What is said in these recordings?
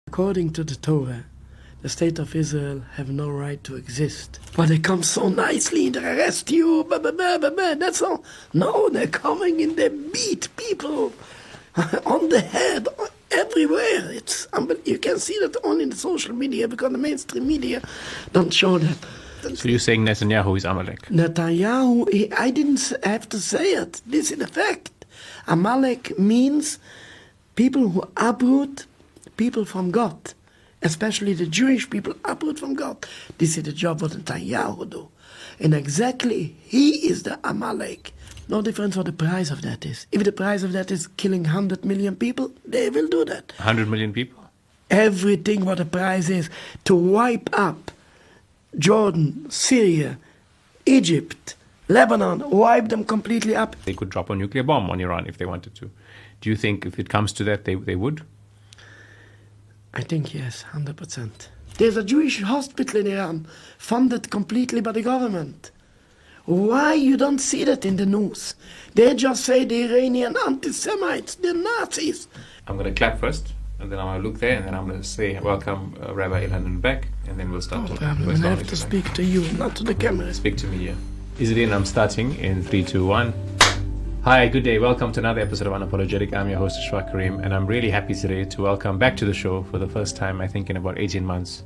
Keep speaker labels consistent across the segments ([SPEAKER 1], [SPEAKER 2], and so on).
[SPEAKER 1] According to the Torah, the state of Israel have no right to exist. But they come so nicely, they arrest you, that's all. No, they're coming and they beat people on the head, everywhere. It's you can see that only in the social media, because the mainstream media don't show that.
[SPEAKER 2] So you're saying Netanyahu is Amalek?
[SPEAKER 1] Netanyahu, I didn't have to say it. This is the fact. Amalek means people who uproot people from God. Especially the Jewish people uproot from God. This is the job what Netanyahou do. And exactly he is the Amalek. No difference what the price of that is. If the price of that is killing 100 million people, they will do that.
[SPEAKER 2] 100 million people?
[SPEAKER 1] Everything what the price is to wipe up Jordan, Syria, Egypt, Lebanon, wipe them completely up.
[SPEAKER 2] They could drop a nuclear bomb on Iran if they wanted to. Do you think if it comes to that, they would?
[SPEAKER 1] I think yes, 100%. There's a Jewish hospital in Iran, funded completely by the government. Why you don't see that in the news? They just say the Iranian anti-Semites, they're Nazis.
[SPEAKER 2] I'm going to clap first, and then I'm going to look there, and then I'm going to say, welcome Rabbi Ilhan back, and then we'll start talking.
[SPEAKER 1] I have to speak to you, not to the camera.
[SPEAKER 2] Speak to me, yeah. Is it in? I'm starting in 3, 2, 1. Hi, good day. Welcome to another episode of Unapologetic. I'm your host, Ashfaq Karim, and I'm really happy today to welcome back to the show for the first time, I think, in about 18 months,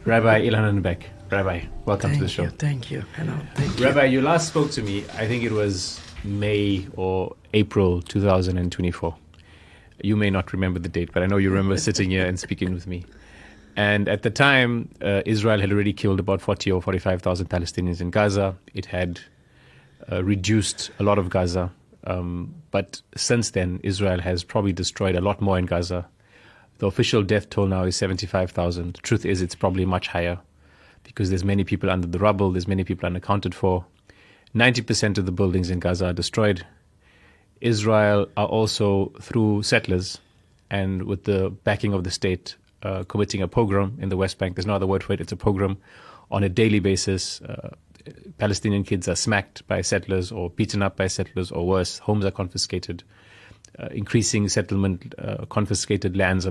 [SPEAKER 2] Rabbi Ilhan Beck. Rabbi, welcome to the show.
[SPEAKER 1] Thank you. Hello. Thank you.
[SPEAKER 2] Rabbi, you last spoke to me, I think it was May or April 2024. You may not remember the date, but I know you remember sitting here and speaking with me. And at the time, Israel had already killed about 40 or 45,000 Palestinians in Gaza. It had reduced a lot of Gaza. But since then, Israel has probably destroyed a lot more in Gaza. The official death toll now is 75,000. The truth is, it's probably much higher because there's many people under the rubble. There's many people unaccounted for. 90% of the buildings in Gaza are destroyed. Israel are also, through settlers and with the backing of the state, committing a pogrom in the West Bank. There's no other word for it. It's a pogrom on a daily basis. Palestinian kids are smacked by settlers or beaten up by settlers or worse. Homes are confiscated. Increasing settlement, confiscated lands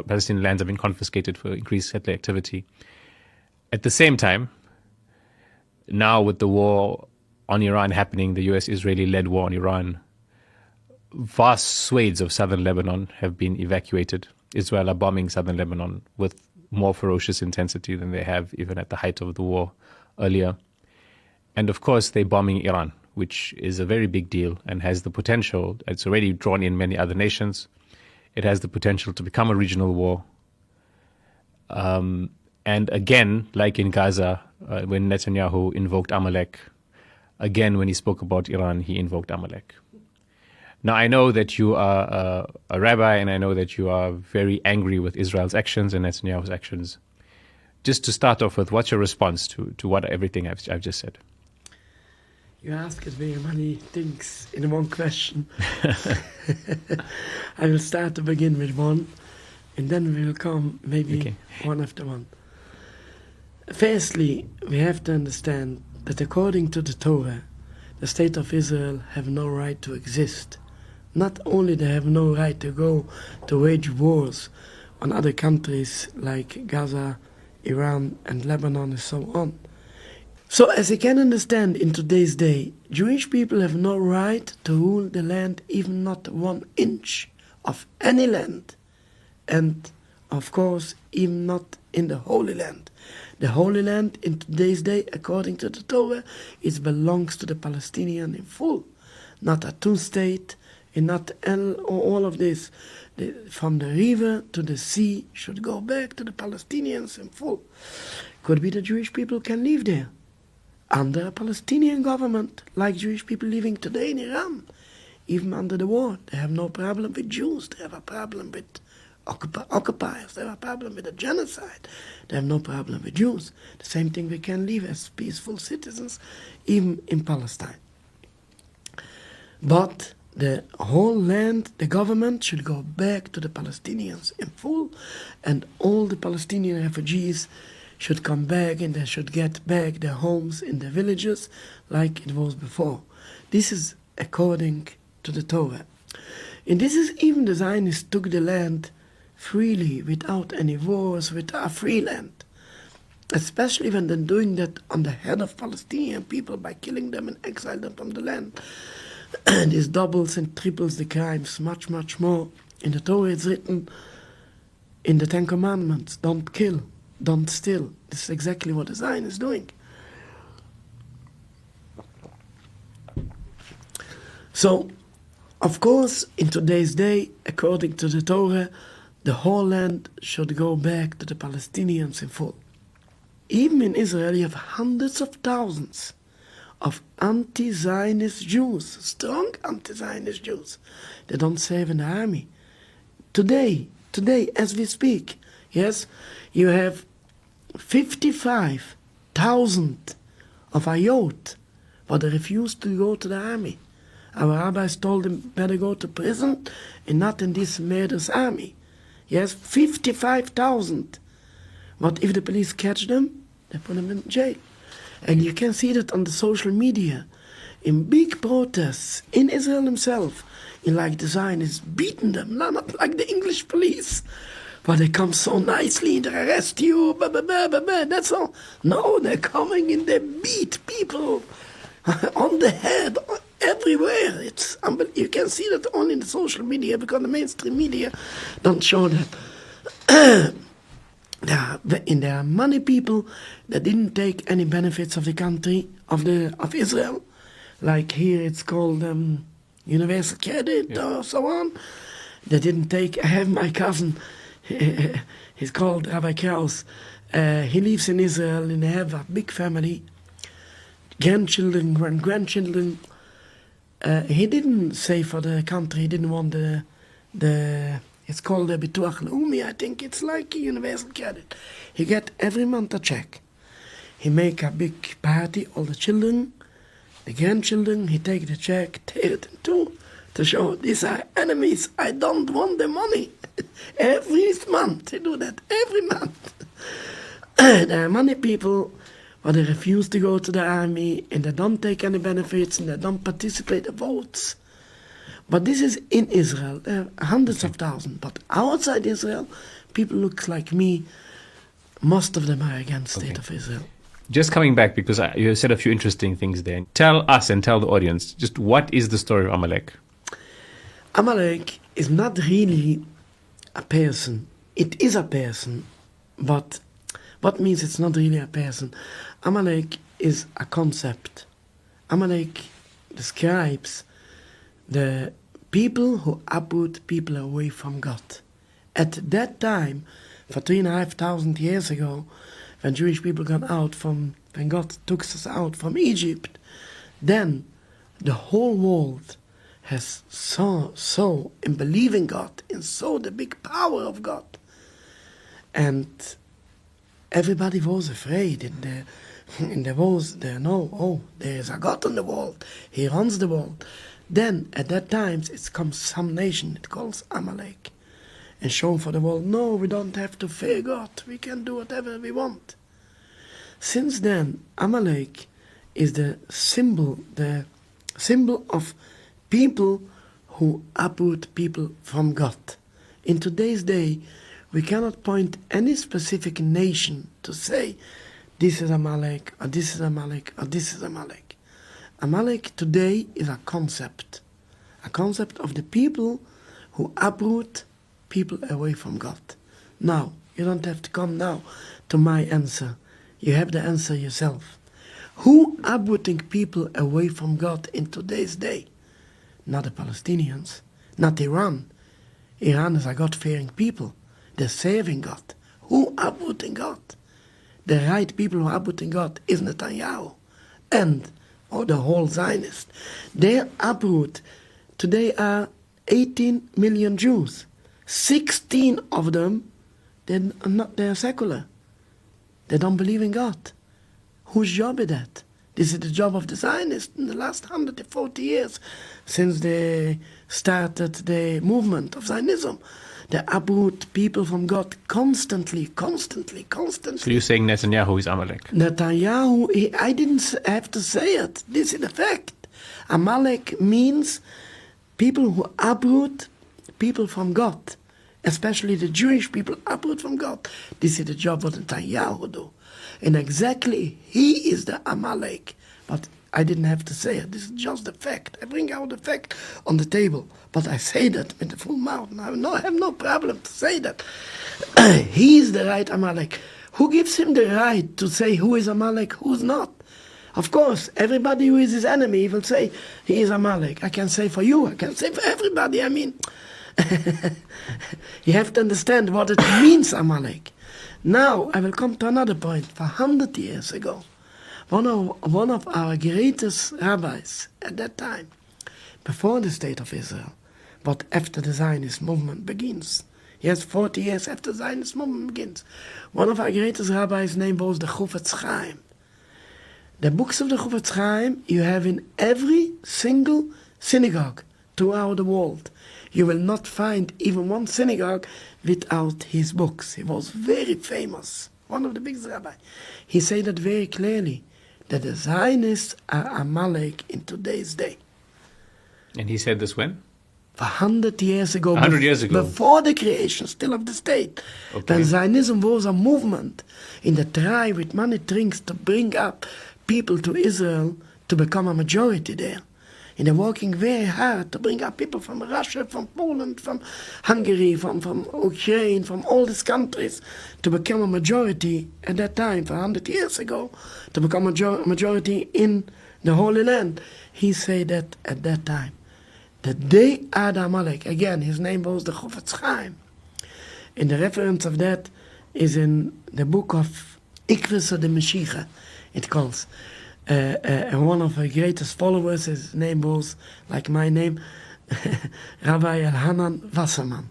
[SPEAKER 2] Palestinian lands are being confiscated for increased settler activity. At the same time, now with the war on Iran happening, the US-Israeli-led war on Iran, vast swathes of southern Lebanon have been evacuated. Israel are bombing southern Lebanon with more ferocious intensity than they have even at the height of the war earlier. And of course, they're bombing Iran, which is a very big deal and has the potential, it's already drawn in many other nations, it has the potential to become a regional war. And again, like in Gaza, when Netanyahu invoked Amalek, again, when he spoke about Iran, he invoked Amalek. Now, I know that you are a rabbi, and I know that you are very angry with Israel's actions and Netanyahu's actions. Just to start off with, what's your response to what everything I've just said?
[SPEAKER 1] You asked very many things in one question. I will start to begin with one, and then we will come maybe one after one. Firstly, we have to understand that according to the Torah, the state of Israel have no right to exist. Not only they have no right to go to wage wars on other countries like Gaza, Iran and Lebanon and so on. So as you can understand, in today's day, Jewish people have no right to rule the land, even not 1 inch of any land. And of course, even not in the Holy Land. The Holy Land in today's day, according to the Torah, it belongs to the Palestinian in full. Not a two-state, and not all of this. From the river to the sea should go back to the Palestinians in full. Could be the Jewish people can live there under a Palestinian government, like Jewish people living today in Iran. Even under the war, they have no problem with Jews. They have a problem with occupiers. They have a problem with the genocide. They have no problem with Jews. The same thing we can live as peaceful citizens, even in Palestine. But the whole land, the government should go back to the Palestinians in full, and all the Palestinian refugees should come back and they should get back their homes in their villages like it was before. This is according to the Torah. And this is even the Zionists took the land freely, without any wars, with a free land. Especially when they're doing that on the head of Palestinian people by killing them and exiling them from the land. This doubles and triples the crimes much, much more. In the Torah it's written in the Ten Commandments, don't kill, don't steal. This is exactly what the Zion is doing. So, of course, in today's day, according to the Torah, the whole land should go back to the Palestinians in full. Even in Israel, you have hundreds of thousands of anti-Zionist Jews, strong anti-Zionist Jews. They don't serve in the army. Today, as we speak, yes, you have 55,000 of Ayot, but they refuse to go to the army. Our rabbis told them better go to prison and not in this murderous army. Yes, 55,000. But if the police catch them, they put them in jail. And you can see that on the social media, in big protests, in Israel himself, in like the Zionists beating them, not like the English police, but they come so nicely, they arrest you, that's all. No, they're coming and they beat people on the head, everywhere. It's you can see that only in the social media, because the mainstream media don't show that. There are many people that didn't take any benefits of the country, of Israel. Like here it's called universal credit or so on. They didn't take. I have my cousin, he's called Rabbi Kraus. He lives in Israel and they have a big family, grandchildren, grandchildren. He didn't save for the country, he didn't want the it's called the Bituach Leumi, I think it's like a universal credit. He get every month a check. He make a big party, all the children, the grandchildren, he take the check, tear it in two, to show these are enemies, I don't want the money. Every month, he do that, every month. There are many people, but they refuse to go to the army, and they don't take any benefits, and they don't participate in votes. But this is in Israel. There are hundreds of thousands. But outside Israel, people look like me. Most of them are against the state of Israel.
[SPEAKER 2] Just coming back, because you said a few interesting things there. Tell us and tell the audience, just what is the story of Amalek?
[SPEAKER 1] Amalek is not really a person. It is a person, but what means it's not really a person? Amalek is a concept. Amalek describes the people who uproot people away from God. At that time, for 3,500 years ago, when Jewish people got out from, when God took us out from Egypt, then the whole world has so in believing God, and saw the big power of God. And everybody was afraid in the walls there. No, there is a God in the world. He runs the world. Then at that time it comes some nation it calls Amalek, and shown for the world. No, we don't have to fear God. We can do whatever we want. Since then, Amalek is the symbol of people who uproot people from God. In today's day, we cannot point any specific nation to say, this is Amalek, or this is Amalek, or this is Amalek. Amalek today is a concept of the people who uproot people away from God. Now, you don't have to come now to my answer. You have the answer yourself. Who uprooting people away from God in today's day? Not the Palestinians, not Iran. Iran is a God-fearing people. They're serving God. Who uprooting God? The right people who are uprooting God is Netnyahu or the whole Zionist. They uproot. Today are 18 million Jews. 16 of them, they're secular. They don't believe in God. Whose job is that? This is the job of the Zionists in the last 140 years, since they started the movement of Zionism. They uproot people from God constantly.
[SPEAKER 2] So you're saying Netanyahu is Amalek?
[SPEAKER 1] Netanyahu, I didn't have to say it. This is the fact. Amalek means people who uproot people from God. especially the Jewish people, uproot from God. This is the job what Netnyahu do. And exactly he is the Amalek. But I didn't have to say it. This is just the fact. I bring out the fact on the table. But I say that with the full mouth. And I have no problem to say that. He is the right Amalek. Who gives him the right to say who is Amalek, who's not? Of course, everybody who is his enemy will say he is Amalek. I can say for you, I can say for everybody. I mean, you have to understand what it means, Amalek. Now, I will come to another point. For 100 years ago, one of our greatest rabbis at that time, before the State of Israel, but after the Zionist movement begins, yes, 40 years after the Zionist movement begins, one of our greatest rabbis' name was the Chofetz Chaim. The books of the Chofetz Chaim you have in every single synagogue throughout the world. You will not find even one synagogue without his books. He was very famous, one of the biggest rabbis. He said that very clearly, that the Zionists are Amalek in today's day.
[SPEAKER 2] And he said this when?
[SPEAKER 1] 100 years ago.
[SPEAKER 2] 100 years ago.
[SPEAKER 1] Before the creation still of the state.
[SPEAKER 2] Okay.
[SPEAKER 1] When Zionism was a movement in the try with many things to bring up people to Israel to become a majority there. And they're working very hard to bring up people from Russia, from Poland, from Hungary, from Ukraine, from all these countries to become a majority at that time, for 100 years ago, to become a majority in the Holy Land. He said that at that time, that they are the Amalek. Again, his name was the Chofetz Chaim. And the reference of that is in the book of Yaqul the Mashiach, it calls. And one of her greatest followers, his name was, like my name, Rabbi Elhanan Wasserman.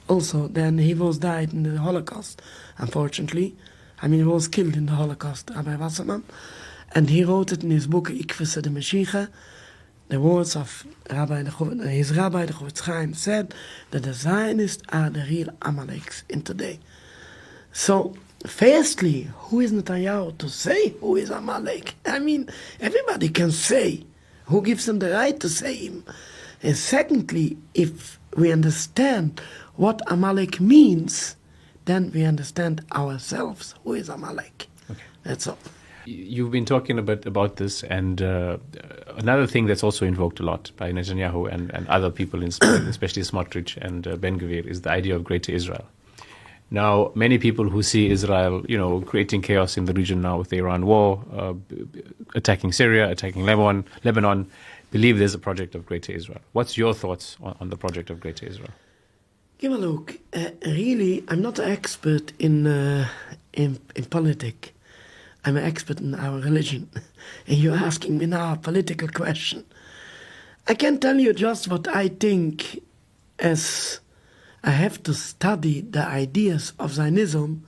[SPEAKER 1] Also, then he was died in the Holocaust, unfortunately. I mean, he was killed in the Holocaust, Rabbi Wasserman. And he wrote it in his book, Yaqul the Mashiach. The words of his rabbi, the Chofetz Chaim, said that the Zionists are the real Amaleks in today. So, firstly, who is Netnyahu to say who is Amalek? I mean, everybody can say. Who gives them the right to say him? And secondly, if we understand what Amalek means, then we understand ourselves who is Amalek. Okay. That's all.
[SPEAKER 2] You've been talking a bit about this, and another thing that's also invoked a lot by Netanyahu and other people, especially Smotrich and Ben-Gvir, is the idea of Greater Israel. Now, many people who see Israel, creating chaos in the region now with the Iran war, attacking Syria, attacking Lebanon, believe there's a project of Greater Israel. What's your thoughts on the project of Greater Israel?
[SPEAKER 1] Give a look. Really, I'm not an expert in politics. I'm an expert in our religion. And you're asking me now a political question. I can tell you just what I think, as I have to study the ideas of Zionism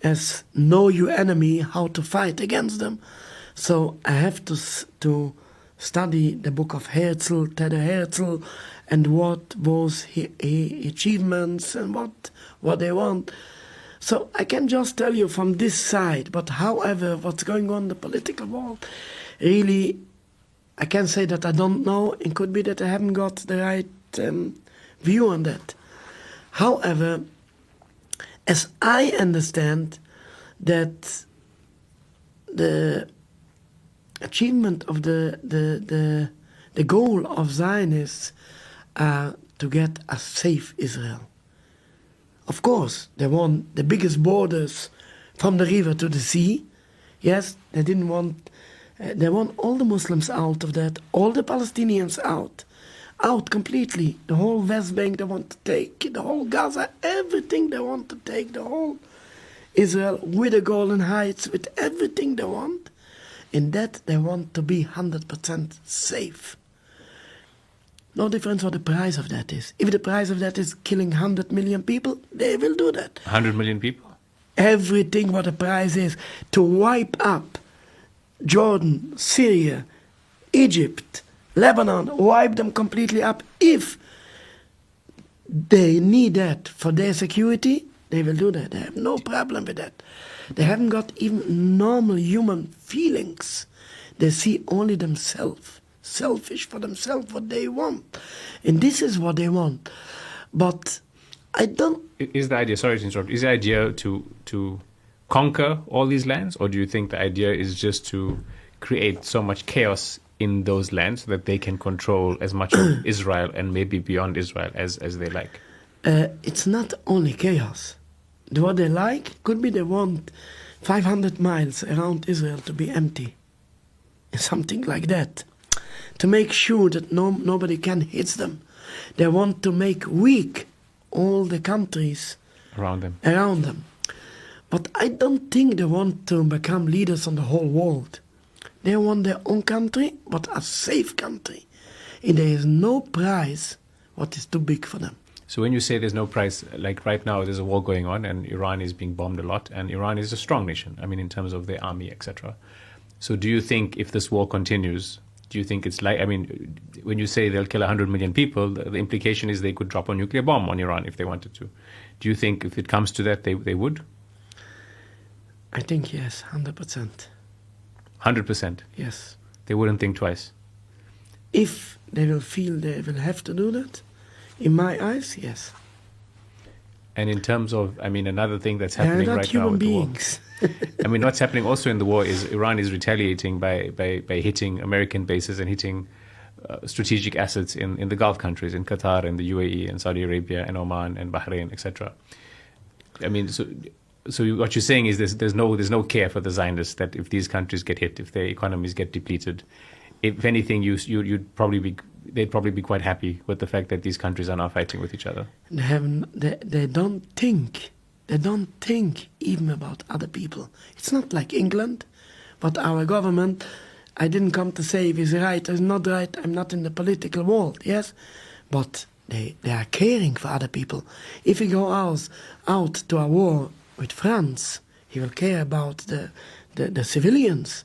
[SPEAKER 1] as know your enemy, how to fight against them. So I have to study the book of Herzl, Ted Herzl, and what was his achievements and what they want. So I can just tell you from this side, but however, what's going on in the political world, really, I can say that I don't know. It could be that I haven't got the right view on that. However, as I understand that the achievement of the goal of Zionists are to get a safe Israel. Of course, they want the biggest borders from the river to the sea. Yes, they didn't want, they want all the Muslims out of that, all the Palestinians out completely. The whole West Bank they want to take, the whole Gaza, everything they want to take, the whole Israel with the Golden Heights, with everything they want. In that they want to be 100% safe. No difference what the price of that is. If the price of that is killing 100 million people, they will do that.
[SPEAKER 2] 100 million people?
[SPEAKER 1] Everything what the price is. To wipe up Jordan, Syria, Egypt, Lebanon, wipe them completely up. If they need that for their security, they will do that. They have no problem with that. They haven't got even normal human feelings. They see only themselves. Selfish for themselves, what they want. And this is what they want. But I don't.
[SPEAKER 2] Is the idea, sorry to interrupt, is the idea to conquer all these lands, or do you think the idea is just to create so much chaos in those lands so that they can control as much of Israel and maybe beyond Israel as they like?
[SPEAKER 1] It's not only chaos. What they like could be they want 500 miles around Israel to be empty. Something like that. To make sure that nobody can hit them. They want to make weak all the countries
[SPEAKER 2] around them.
[SPEAKER 1] But I don't think they want to become leaders on the whole world. They want their own country, but a safe country. And there is no price what is too big for them.
[SPEAKER 2] So when you say there's no price, like right now there's a war going on and Iran is being bombed a lot, and Iran is a strong nation, I mean, in terms of their army, etc. So do you think if this war continues, do you think it's like, I mean, when you say they'll kill 100 million people, the implication is they could drop a nuclear bomb on Iran if they wanted to. Do you think if it comes to that, they would?
[SPEAKER 1] I think yes, 100%.
[SPEAKER 2] 100%?
[SPEAKER 1] Yes.
[SPEAKER 2] They wouldn't think twice?
[SPEAKER 1] If they will feel they will have to do that, in my eyes, yes.
[SPEAKER 2] And in terms of, I mean, another thing that's happening right now with
[SPEAKER 1] beings.
[SPEAKER 2] the war. I mean, what's happening also in the war is Iran is retaliating by hitting American bases and hitting strategic assets in the Gulf countries, in Qatar and the UAE and Saudi Arabia and Oman and Bahrain, etc. I mean, so what you're saying is there's no care for the Zionists, that if these countries get hit, if their economies get depleted, if anything, they'd probably be quite happy with the fact that these countries are now fighting with each other.
[SPEAKER 1] They don't think even about other people. It's not like England, but our government, I didn't come to say if it's right or it's not right, I'm not in the political world, yes, but they are caring for other people. If he go out to a war with France, he will care about the civilians.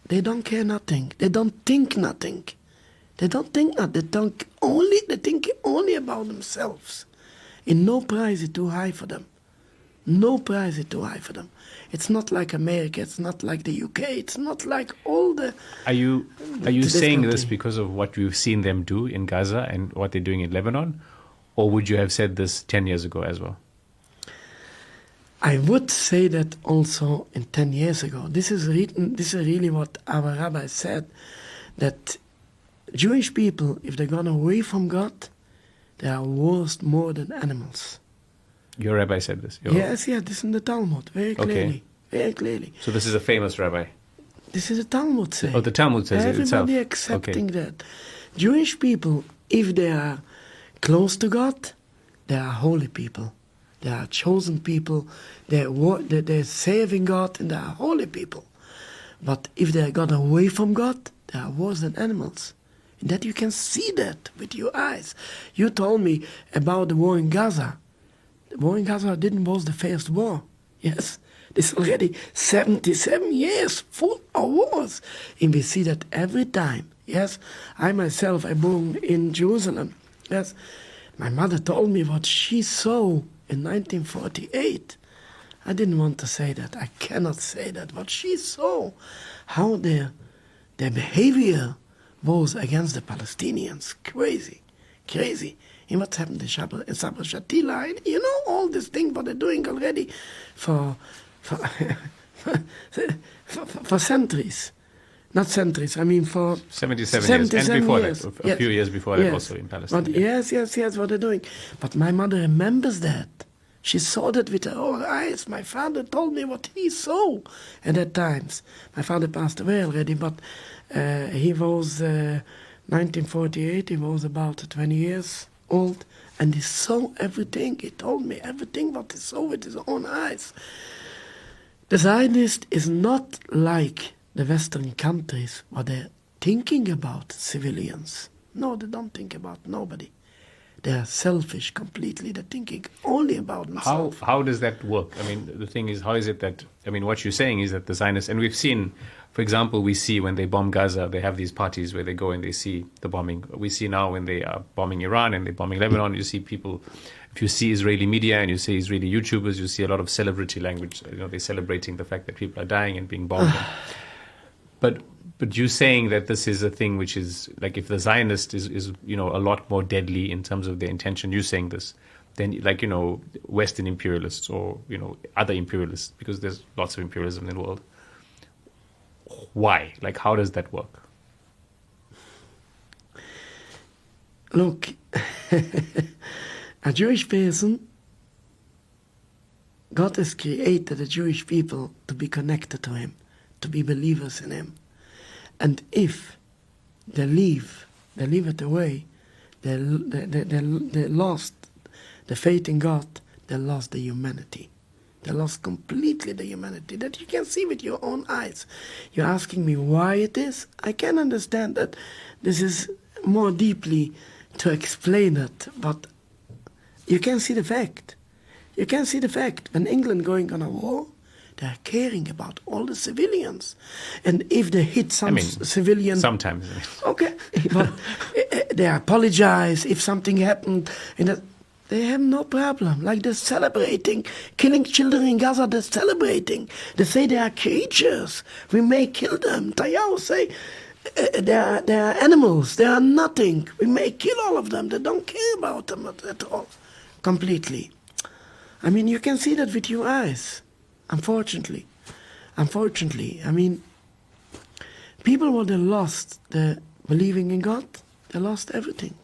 [SPEAKER 1] They don't care nothing. They don't think nothing. They don't think that. They think only about themselves. And no price is too high for them. No price is too high for them. It's not like America. It's not like the UK. It's not like all the...
[SPEAKER 2] Are you saying this because of what you've seen them do in Gaza and what they're doing in Lebanon? Or would you have said this 10 years ago as well?
[SPEAKER 1] I would say that also in 10 years ago. This is really what our rabbi said, that Jewish people, if they're gone away from God, they are worse more than animals.
[SPEAKER 2] Your rabbi said this?
[SPEAKER 1] Yes, this is in the Talmud, very clearly.
[SPEAKER 2] Okay.
[SPEAKER 1] Very clearly.
[SPEAKER 2] So this is a famous rabbi?
[SPEAKER 1] This is a Talmud saying.
[SPEAKER 2] Oh, the Talmud says it itself?
[SPEAKER 1] Everybody accepting that. Jewish people, if they are close to God, they are holy people. They are chosen people. They're serving God, and they are holy people. But if they got away from God, they are worse than animals. And that you can see that with your eyes. You told me about the war in Gaza. The war in Gaza was the first war. Yes, this already 77 years full of wars. And we see that every time. Yes, I myself, I born in Jerusalem. Yes, my mother told me what she saw in 1948. I didn't want to say that. I cannot say that. What she saw, how their behavior was against the Palestinians. Crazy. And what's happened to Sabra Shatila? You know, all these things what they're doing already for centuries. Not centuries, I mean for
[SPEAKER 2] 77 years. And before
[SPEAKER 1] years.
[SPEAKER 2] that, a few years before that also in Palestine.
[SPEAKER 1] But yes, what they're doing. But my mother remembers that. She saw that with her own eyes. My father told me what he saw at that times. My father passed away already, but he was 1948, he was about 20 years old, and he saw everything. He told me everything what he saw with his own eyes. The Zionist is not like the Western countries where they're thinking about civilians. No, they don't think about nobody. They're selfish completely. They're thinking only about themselves.
[SPEAKER 2] How does that work? I mean, the thing is, how is it that, I mean, what you're saying is that the Zionists, and we've seen, for example, we see when they bomb Gaza, they have these parties where they go and they see the bombing. We see now when they are bombing Iran and they're bombing Lebanon, you see people, if you see Israeli media and you see Israeli YouTubers, you see a lot of celebrity language. You know, they're celebrating the fact that people are dying and being bombed. But you're saying that this is a thing which is, like, if the Zionist is a lot more deadly in terms of their intention, you're saying this. than like, Western imperialists or, other imperialists, because there's lots of imperialism in the world. Why? Like, how does that work?
[SPEAKER 1] Look, a Jewish person, God has created the Jewish people to be connected to Him, to be believers in Him. And if they leave it away, they lost the faith in God, they lost the humanity. They lost completely the humanity that you can see with your own eyes. You're asking me why it is? I can understand that this is more deeply to explain it, but you can see the fact. You can see the fact. When England going on a war, they are caring about all the civilians. And if they hit some civilian...
[SPEAKER 2] Sometimes.
[SPEAKER 1] Okay, but they apologize if something happened. They have no problem. Like they're celebrating. Killing children in Gaza, they're celebrating. They say they are creatures. We may kill them. Netnyahu say they are animals. They are nothing. We may kill all of them. They don't care about them at all. Completely. I mean, you can see that with your eyes. Unfortunately. I mean, people when they lost the believing in God, they lost everything.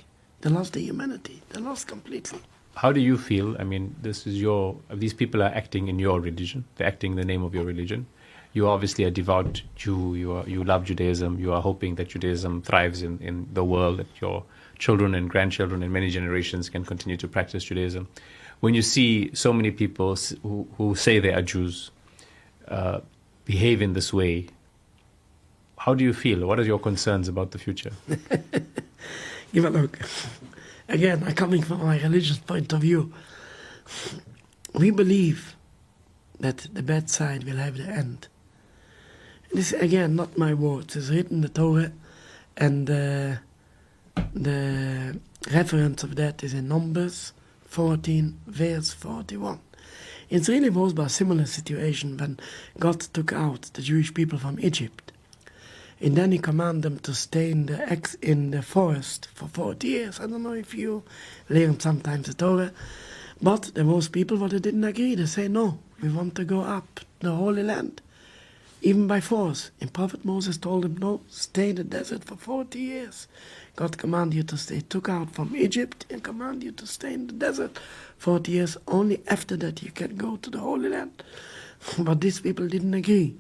[SPEAKER 1] They lost the humanity. They lost completely.
[SPEAKER 2] How do you feel? I mean, these people are acting in your religion. They're acting in the name of your religion. You are obviously a devout Jew. You love Judaism. You are hoping that Judaism thrives in the world, that your children and grandchildren and many generations can continue to practice Judaism. When you see so many people who say they are Jews behave in this way, how do you feel? What are your concerns about the future?
[SPEAKER 1] Give a look. Again, I'm coming from my religious point of view. We believe that the bad side will have the end. This is, again, not my words. It's written in the Torah, and the reference of that is in Numbers 14, verse 41. It really was about a similar situation when God took out the Jewish people from Egypt. And then He commanded them to stay in the forest for 40 years. I don't know if you learn sometimes the Torah, but there was people that didn't agree. They say, no, we want to go up the Holy Land, even by force. And Prophet Moses told them, no, stay in the desert for 40 years. God commanded you to stay, took out from Egypt and commanded you to stay in the desert 40 years. Only after that you can go to the Holy Land. But these people didn't agree.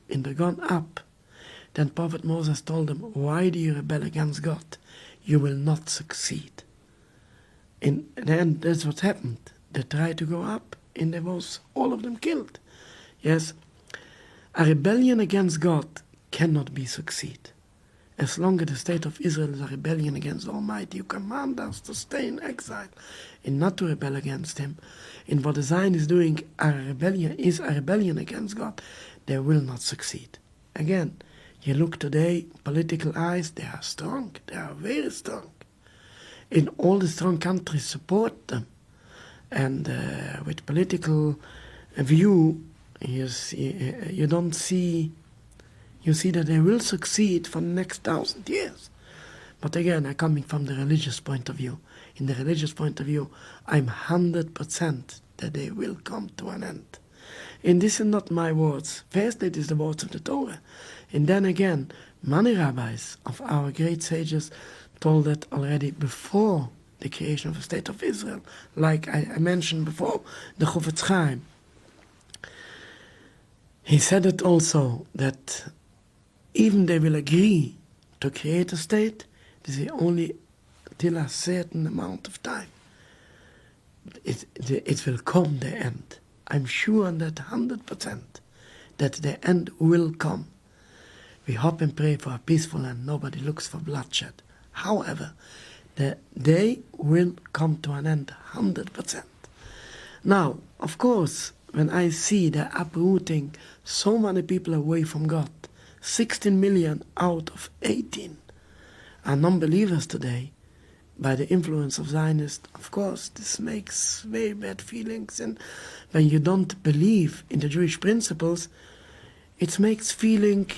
[SPEAKER 1] And they gone up. Then Prophet Moses told them, why do you rebel against God? You will not succeed. And then that's what happened. They tried to go up and there was all of them killed. Yes, a rebellion against God cannot be succeed. As long as the state of Israel is a rebellion against the Almighty, you command us to stay in exile and not to rebel against Him. And what the Zion is doing a rebellion against God, they will not succeed. Again, you look today, political eyes, they are strong. They are very strong. And all the strong countries support them. And with political view, you see that they will succeed for the next 1,000 years. But again, I'm coming from the religious point of view. In the religious point of view, I'm 100% that they will come to an end. And this is not my words. First, it is the words of the Torah. And then again, many rabbis of our great sages told that already before the creation of the state of Israel. Like I mentioned before, the Chofetz Chaim. He said it also that even they will agree to create a state, this is only till a certain amount of time. It will come, the end. I'm sure on that 100% that the end will come. We hope and pray for a peaceful end. Nobody looks for bloodshed. However, the day will come to an end 100%. Now, of course, when I see they're uprooting so many people away from God, 16 million out of 18 are non-believers today, by the influence of Zionists, of course, this makes very bad feelings. And when you don't believe in the Jewish principles, it makes feeling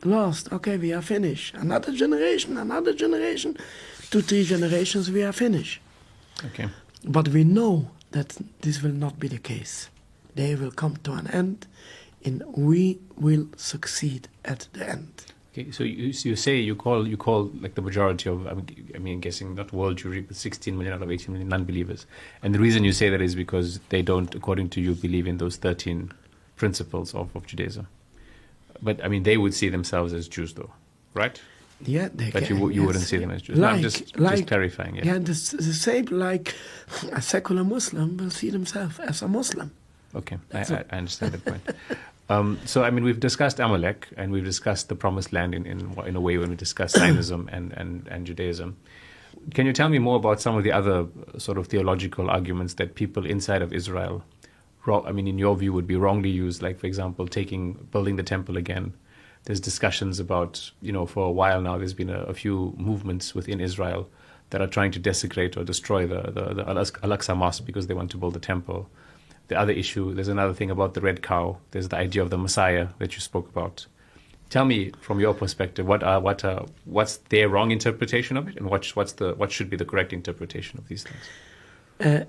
[SPEAKER 1] lost. Okay, we are finished. Another generation, 2-3 generations, we are finished.
[SPEAKER 2] Okay.
[SPEAKER 1] But we know that this will not be the case. They will come to an end, and we will succeed at the end.
[SPEAKER 2] Okay, so you say you call like the majority of, I mean guessing not world Jewry, but 16 million out of 18 million non-believers, and the reason you say that is because they don't, according to you, believe in those 13 principles of Judaism. But I mean, they would see themselves as Jews, though, right?
[SPEAKER 1] Yeah, they
[SPEAKER 2] but
[SPEAKER 1] can.
[SPEAKER 2] you wouldn't see them as Jews. No, I'm just clarifying. Yeah,
[SPEAKER 1] the same like a secular Muslim will see themselves as a Muslim.
[SPEAKER 2] Okay, I understand that point. So, I mean, we've discussed Amalek and we've discussed the Promised Land in a way when we discuss Zionism and Judaism. Can you tell me more about some of the other sort of theological arguments that people inside of Israel, I mean, in your view, would be wrongly used? Like, for example, building the temple again. There's discussions about, for a while now, there's been a few movements within Israel that are trying to desecrate or destroy the Al-Aqsa Mosque because they want to build a temple. The other issue, there's another thing about the red cow. There's the idea of the Messiah that you spoke about. Tell me, from your perspective, what's their wrong interpretation of it, and what should be the correct interpretation of these things?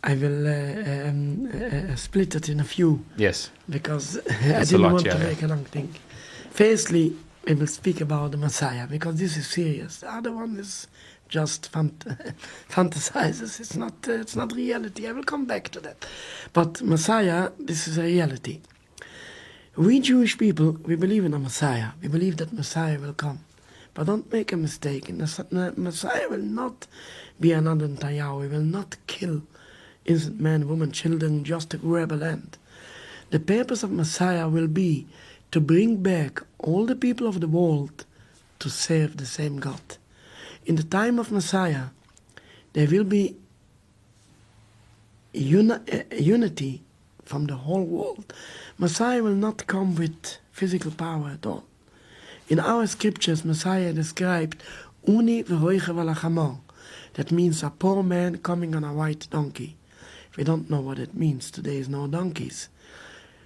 [SPEAKER 1] I will split it in a few.
[SPEAKER 2] Yes.
[SPEAKER 1] Because I didn't want to make a long thing. Firstly, we will speak about the Messiah, because this is serious. The other one is just fantasizes. It's not reality. I will come back to that. But Messiah, this is a reality. We Jewish people, we believe in a Messiah. We believe that Messiah will come. But don't make a mistake. The Messiah will not be another Netnyahu. He will not kill innocent men, women, children, just to grab a land. The purpose of Messiah will be to bring back all the people of the world to serve the same God. In the time of Messiah, there will be unity from the whole world. Messiah will not come with physical power at all. In our scriptures, Messiah described uni v'hoiche v'lachamor. That means a poor man coming on a white donkey. We don't know what it means. Today is no donkeys.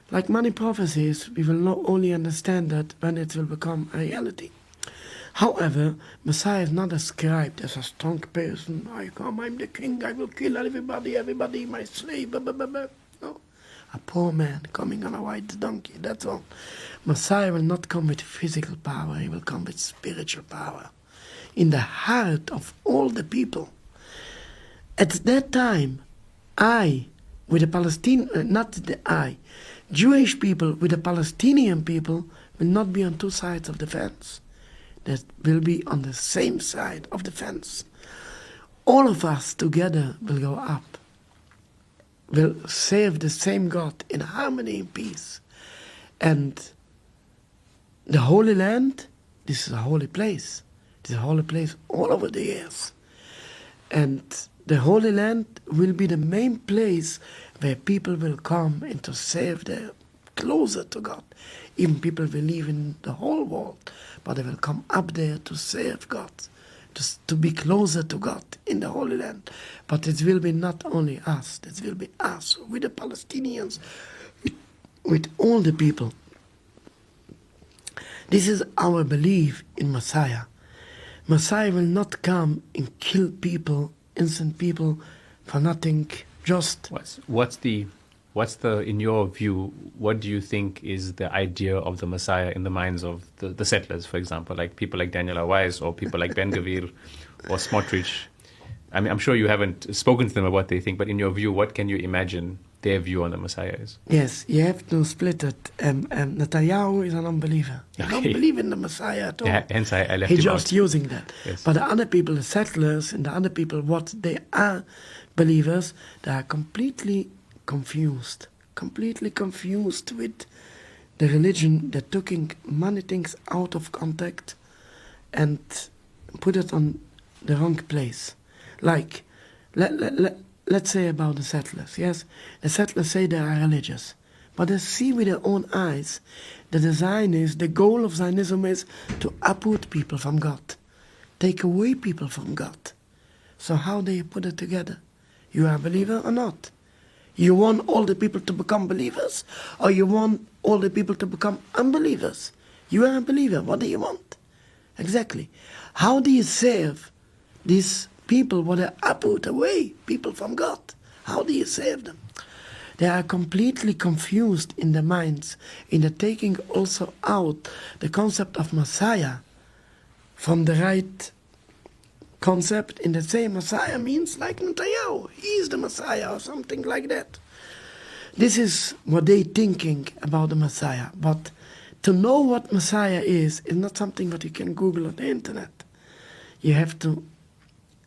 [SPEAKER 1] Like many prophecies, we will not only understand that when it will become a reality. However, Messiah is not described as a strong person. I come, I'm the king, I will kill everybody, my slave, blah, blah, blah, blah. No. A poor man coming on a white donkey, that's all. Messiah will not come with physical power, he will come with spiritual power. In the heart of all the people. At that time, Jewish people with the Palestinian people will not be on two sides of the fence. They will be on the same side of the fence. All of us together will go up, will serve the same God in harmony and peace. And the Holy Land, this is a holy place. It is a holy place all over the years. And the Holy Land will be the main place where people will come and to serve there closer to God. Even people will live in the whole world, but they will come up there to serve God, to be closer to God in the Holy Land. But it will be not only us, it will be us, with the Palestinians, with all the people. This is our belief in Messiah. Messiah will not come and kill people, innocent people, for nothing. Just
[SPEAKER 2] what's the in your view, what do you think is the idea of the Messiah in the minds of the settlers, for example, like people like Daniel Weiss or people like Ben Gavir or Smotrich? I mean, I'm sure you haven't spoken to them about what they think, but in your view, what can you imagine their view on the Messiah is?
[SPEAKER 1] Yes, you have to split it. Netnyahu is an unbeliever. He don't believe in the Messiah at all.
[SPEAKER 2] Yeah, hence I left
[SPEAKER 1] He's
[SPEAKER 2] him
[SPEAKER 1] just
[SPEAKER 2] out.
[SPEAKER 1] using that.
[SPEAKER 2] Yes.
[SPEAKER 1] But the other people, the settlers, and the other people, what they are believers, they are completely confused with the religion. They're taking many things out of context and put it on the wrong place. Like, let's say about the settlers, yes? The settlers say they are religious, but they see with their own eyes that the goal of Zionism is to uproot people from God, take away people from God. So how do you put it together? You are a believer or not? You want all the people to become believers, or you want all the people to become unbelievers? You are a believer. What do you want? Exactly. How do you serve these people what they uproot away people from God? How do you save them? They are completely confused in their minds, in the taking also out the concept of Messiah from the right concept, in the same Messiah means like Netayahu, he is the Messiah or something like that. This is what they thinking about the Messiah. But to know what Messiah is not something that you can Google on the internet. You have to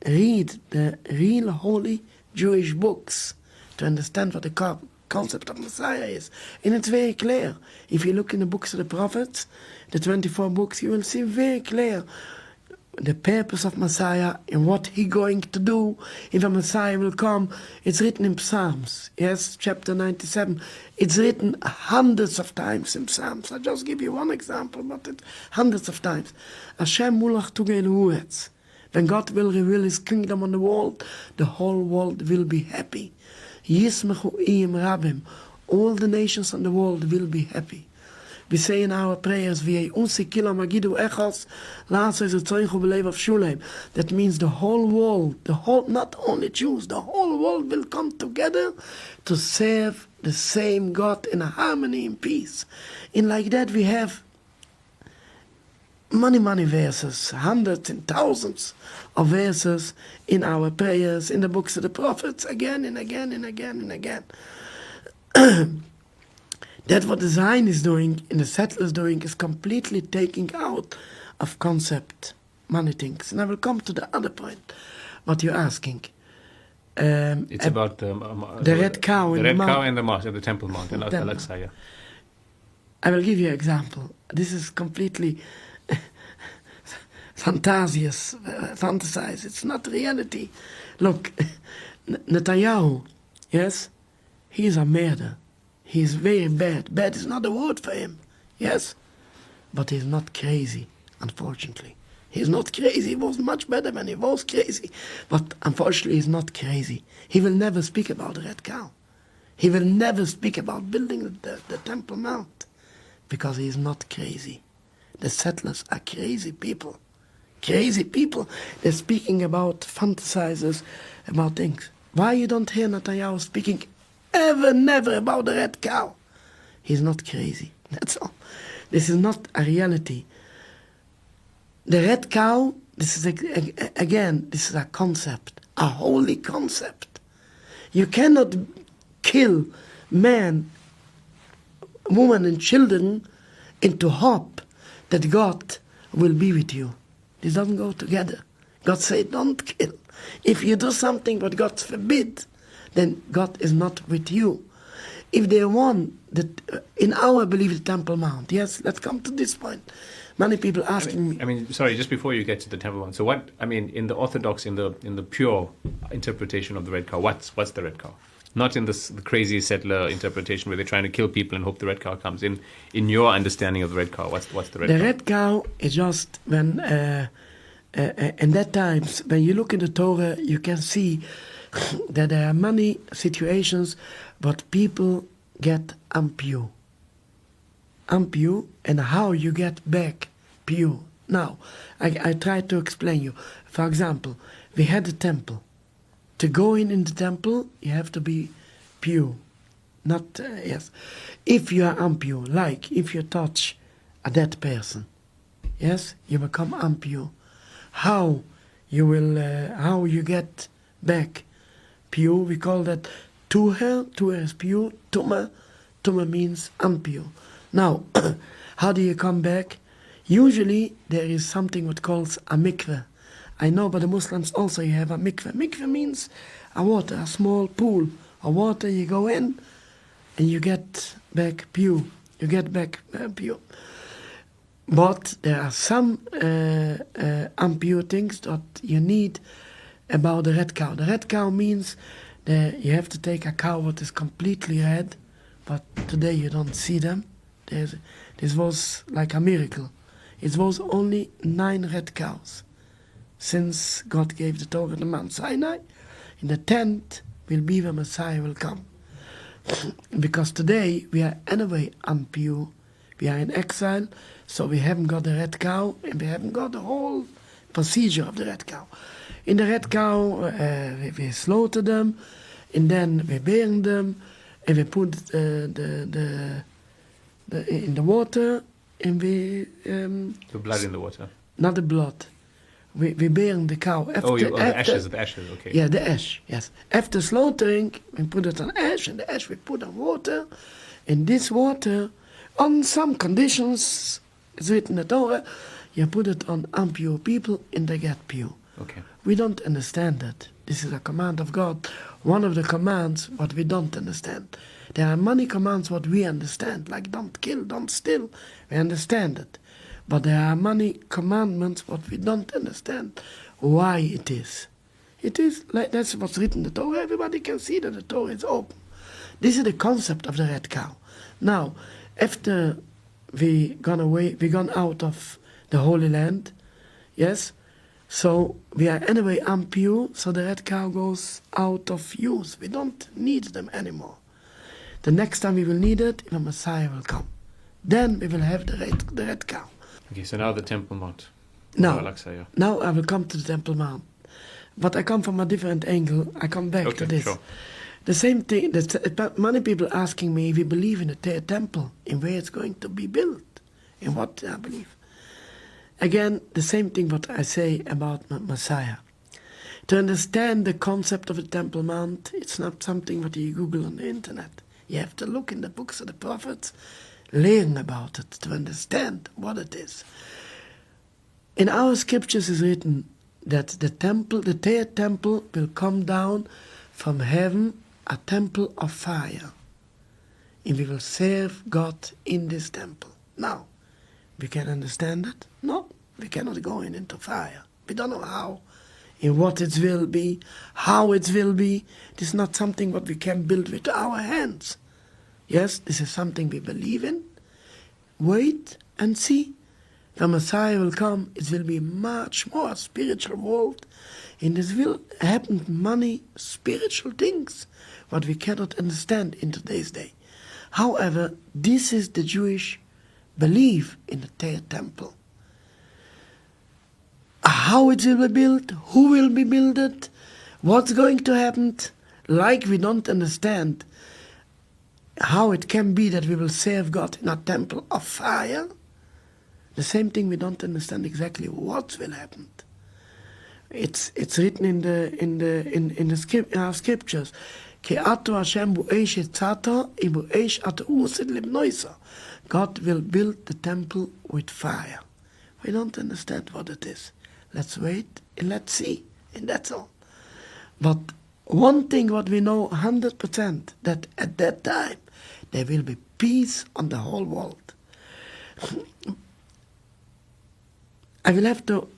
[SPEAKER 1] read the real holy Jewish books to understand what the concept of Messiah is. And it's very clear. If you look in the books of the prophets, the 24 books, you will see very clear the purpose of Messiah and what he going to do if a Messiah will come. It's written in Psalms, yes, chapter 97. It's written hundreds of times in Psalms. I'll just give you one example, but it's hundreds of times. Hashem mulach tugel huretz. When God will reveal his kingdom on the world, the whole world will be happy. Yismechu iyim rabim. All the nations on the world will be happy. We say in our prayers, that means the whole world, not only Jews, the whole world will come together to serve the same God in harmony and peace. And like that we have many verses, hundreds and thousands of verses in our prayers, in the books of the prophets, again and again and again and again. That what the Zion is doing and the settlers doing is completely taking out of concept many things. And I will come to the other point, what you're asking.
[SPEAKER 2] It's about the
[SPEAKER 1] red cow
[SPEAKER 2] the
[SPEAKER 1] in
[SPEAKER 2] red
[SPEAKER 1] the
[SPEAKER 2] cow and the mosque, at the Temple Mount, in
[SPEAKER 1] Temple.
[SPEAKER 2] Al-Aqsa, yeah.
[SPEAKER 1] I will give you an example. This is completely fantasize. It's not reality. Look, Netnyahu, yes, he is a murderer. He is very bad. Bad is not a word for him, yes, but he's not crazy, unfortunately. He's not crazy. He was much better when he was crazy, but unfortunately he's not crazy. He will never speak about the red cow. He will never speak about building the Temple Mount, because he is not crazy. The settlers are crazy people. Crazy people. They're speaking about fantasizers, about things. Why you don't hear Netanyahu speaking never about the red cow? He's not crazy. That's all. This is not a reality. The red cow, this is this is a concept, a holy concept. You cannot kill man, woman and children into hope that God will be with you. This doesn't go together. God said, don't kill. If you do something what God forbid, then God is not with you. If they want that in our belief the Temple Mount, yes, let's come to this point. Many people asking me.
[SPEAKER 2] I mean, sorry, just before you get to the Temple Mount. So what? I mean, in the Orthodox, in the pure interpretation of the red cow, what's the red cow? Not in the crazy settler interpretation where they're trying to kill people and hope the red cow comes. In your understanding of the red cow, what's the red cow?
[SPEAKER 1] The red cow is just when in that times when you look in the Torah, you can see that there are many situations but people get impure, and how you get back pure. Now, I try to explain you. For example, we had a temple. To go in the temple, you have to be pure. Not, yes. If you are impure, like if you touch a dead person, yes, you become impure. How you get back pure, we call that tuher. Tuher is pure. Tumah means impure. Now, how do you come back? Usually there is something what calls a mikveh. I know, but the Muslims also you have a mikveh. Mikveh means a water, a small pool of water. You go in and you get back pure. You get back pure. But there are some impure things that you need about the red cow. The red cow means that you have to take a cow that is completely red, but today you don't see them. This was like a miracle. It was only 9 red cows since God gave the Torah to Mount Sinai. In the 10th will be when Messiah will come. Because today we are anyway impure. We are in exile, so we haven't got the red cow, and we haven't got the whole procedure of the red cow. In the red cow, we slaughter them, and then we burn them, and we put the in the water, and we
[SPEAKER 2] The blood in the water.
[SPEAKER 1] not the blood. We burn the cow. After,
[SPEAKER 2] The ashes, okay.
[SPEAKER 1] Yeah, the ash, yes. After slaughtering, we put it on ash, and the ash we put on water. And this water, on some conditions, it's written in the Torah, you put it on impure people and they get pure.
[SPEAKER 2] Okay.
[SPEAKER 1] We don't understand that. This is a command of God. One of the commands what we don't understand. There are many commands what we understand, like don't kill, don't steal. We understand it. But there are many commandments what we don't understand why it is. It is like that's what's written in the Torah. Everybody can see that the Torah is open. This is the concept of the red cow. Now, after we gone out of the Holy Land, yes, so we are anyway impure, so the red cow goes out of use. We don't need them anymore. The next time we will need it, the Messiah will come. Then we will have the red cow.
[SPEAKER 2] Okay, so now the Temple Mount.
[SPEAKER 1] Now I will come to the Temple Mount. But I come from a different angle. I come back to this.
[SPEAKER 2] Sure.
[SPEAKER 1] The same thing, many people asking me if we believe in the third temple, in where it's going to be built, in what I believe. Again, the same thing what I say about Messiah. To understand the concept of the Temple Mount, it's not something what you Google on the internet. You have to look in the books of the prophets, learn about it, to understand what it is. In our scriptures is written that the third temple will come down from heaven, a temple of fire. And we will serve God in this temple. Now, we can understand it? No, we cannot go into fire. We don't know how, and what it will be, how it will be. It is not something what we can build with our hands. Yes, this is something we believe in. Wait and see. The Messiah will come. It will be much more spiritual world. And this will happen many spiritual things what we cannot understand in today's day. However, this is the Jewish belief in the third temple. How it will be built, who will be built, what's going to happen, like we don't understand how it can be that we will serve God in a temple of fire. The same thing we don't understand exactly what will happen. It's written in our scriptures. God will build the temple with fire. We don't understand what it is. Let's wait and let's see, and that's all. But one thing what we know 100%, that at that time there will be peace on the whole world. I will have to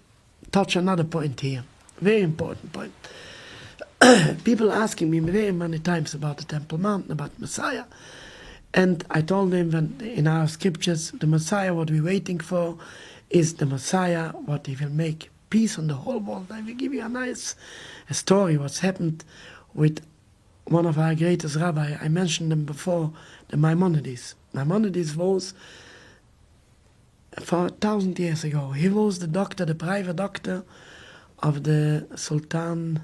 [SPEAKER 1] touch another point here, very important point. People asking me very many times about the Temple Mount, about Messiah, and I told them that in our scriptures, the Messiah what we're waiting for is the Messiah what he will make peace on the whole world. I will give you a story what's happened with one of our greatest rabbis. I mentioned them before, the Maimonides. Maimonides was, for 1,000 years ago, he was the doctor, the private doctor of the Sultan.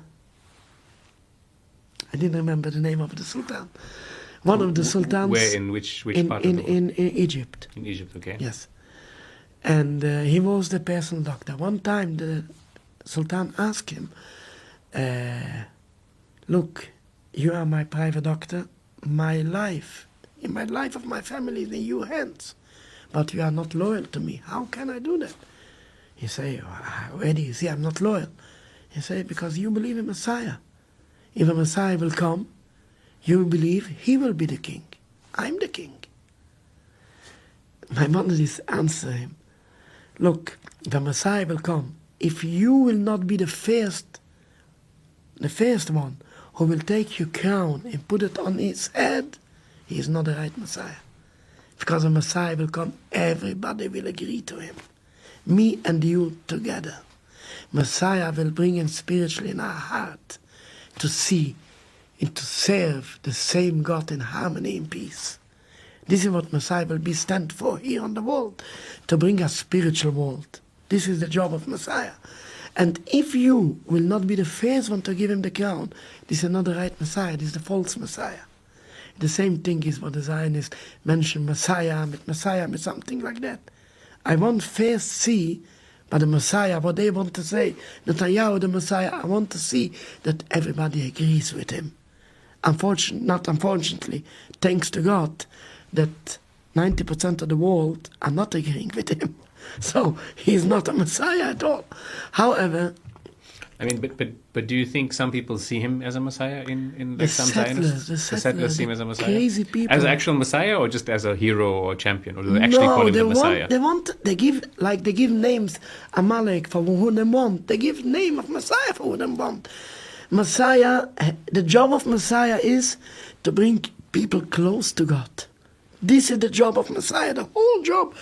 [SPEAKER 1] I didn't remember the name of the Sultan. One of the sultans.
[SPEAKER 2] Where, in which part of the world?
[SPEAKER 1] In Egypt.
[SPEAKER 2] In Egypt, okay.
[SPEAKER 1] Yes. And he was the personal doctor. One time the Sultan asked him, look, you are my private doctor. My life, in my life of my family is in your hands. But you are not loyal to me. How can I do that? He said, where do you see I'm not loyal? He said, because you believe in Messiah. If a Messiah will come, you believe he will be the king. I'm the king. Maimonides answered him, look, the Messiah will come. If you will not be the first one who will take your crown and put it on his head, he is not the right Messiah. Because the Messiah will come, everybody will agree to him. Me and you together. Messiah will bring him spiritually in our heart to see and to serve the same God in harmony and peace. This is what Messiah will be stand for here on the world, to bring a spiritual world. This is the job of Messiah. And if you will not be the first one to give him the crown, this is not the right Messiah, this is the false Messiah. The same thing is what the Zionists mention Messiah with something like that. I want first see by the Messiah what they want to say. Netnyahu, the Messiah, I want to see that everybody agrees with him. Unfortunately, thanks to God, that 90% of the world are not agreeing with him. So he's not a Messiah at all. However,
[SPEAKER 2] I mean, but do you think some people see him as a Messiah in
[SPEAKER 1] the
[SPEAKER 2] like some Zionists?
[SPEAKER 1] the
[SPEAKER 2] The settlers see him as a Messiah?
[SPEAKER 1] crazy people.
[SPEAKER 2] As an actual Messiah or just as a hero or champion? Or do they actually call him the Messiah?
[SPEAKER 1] They give names Amalek for who they want. They give name of Messiah for who they want. Messiah, the job of Messiah is to bring people close to God. This is the job of Messiah, the whole job.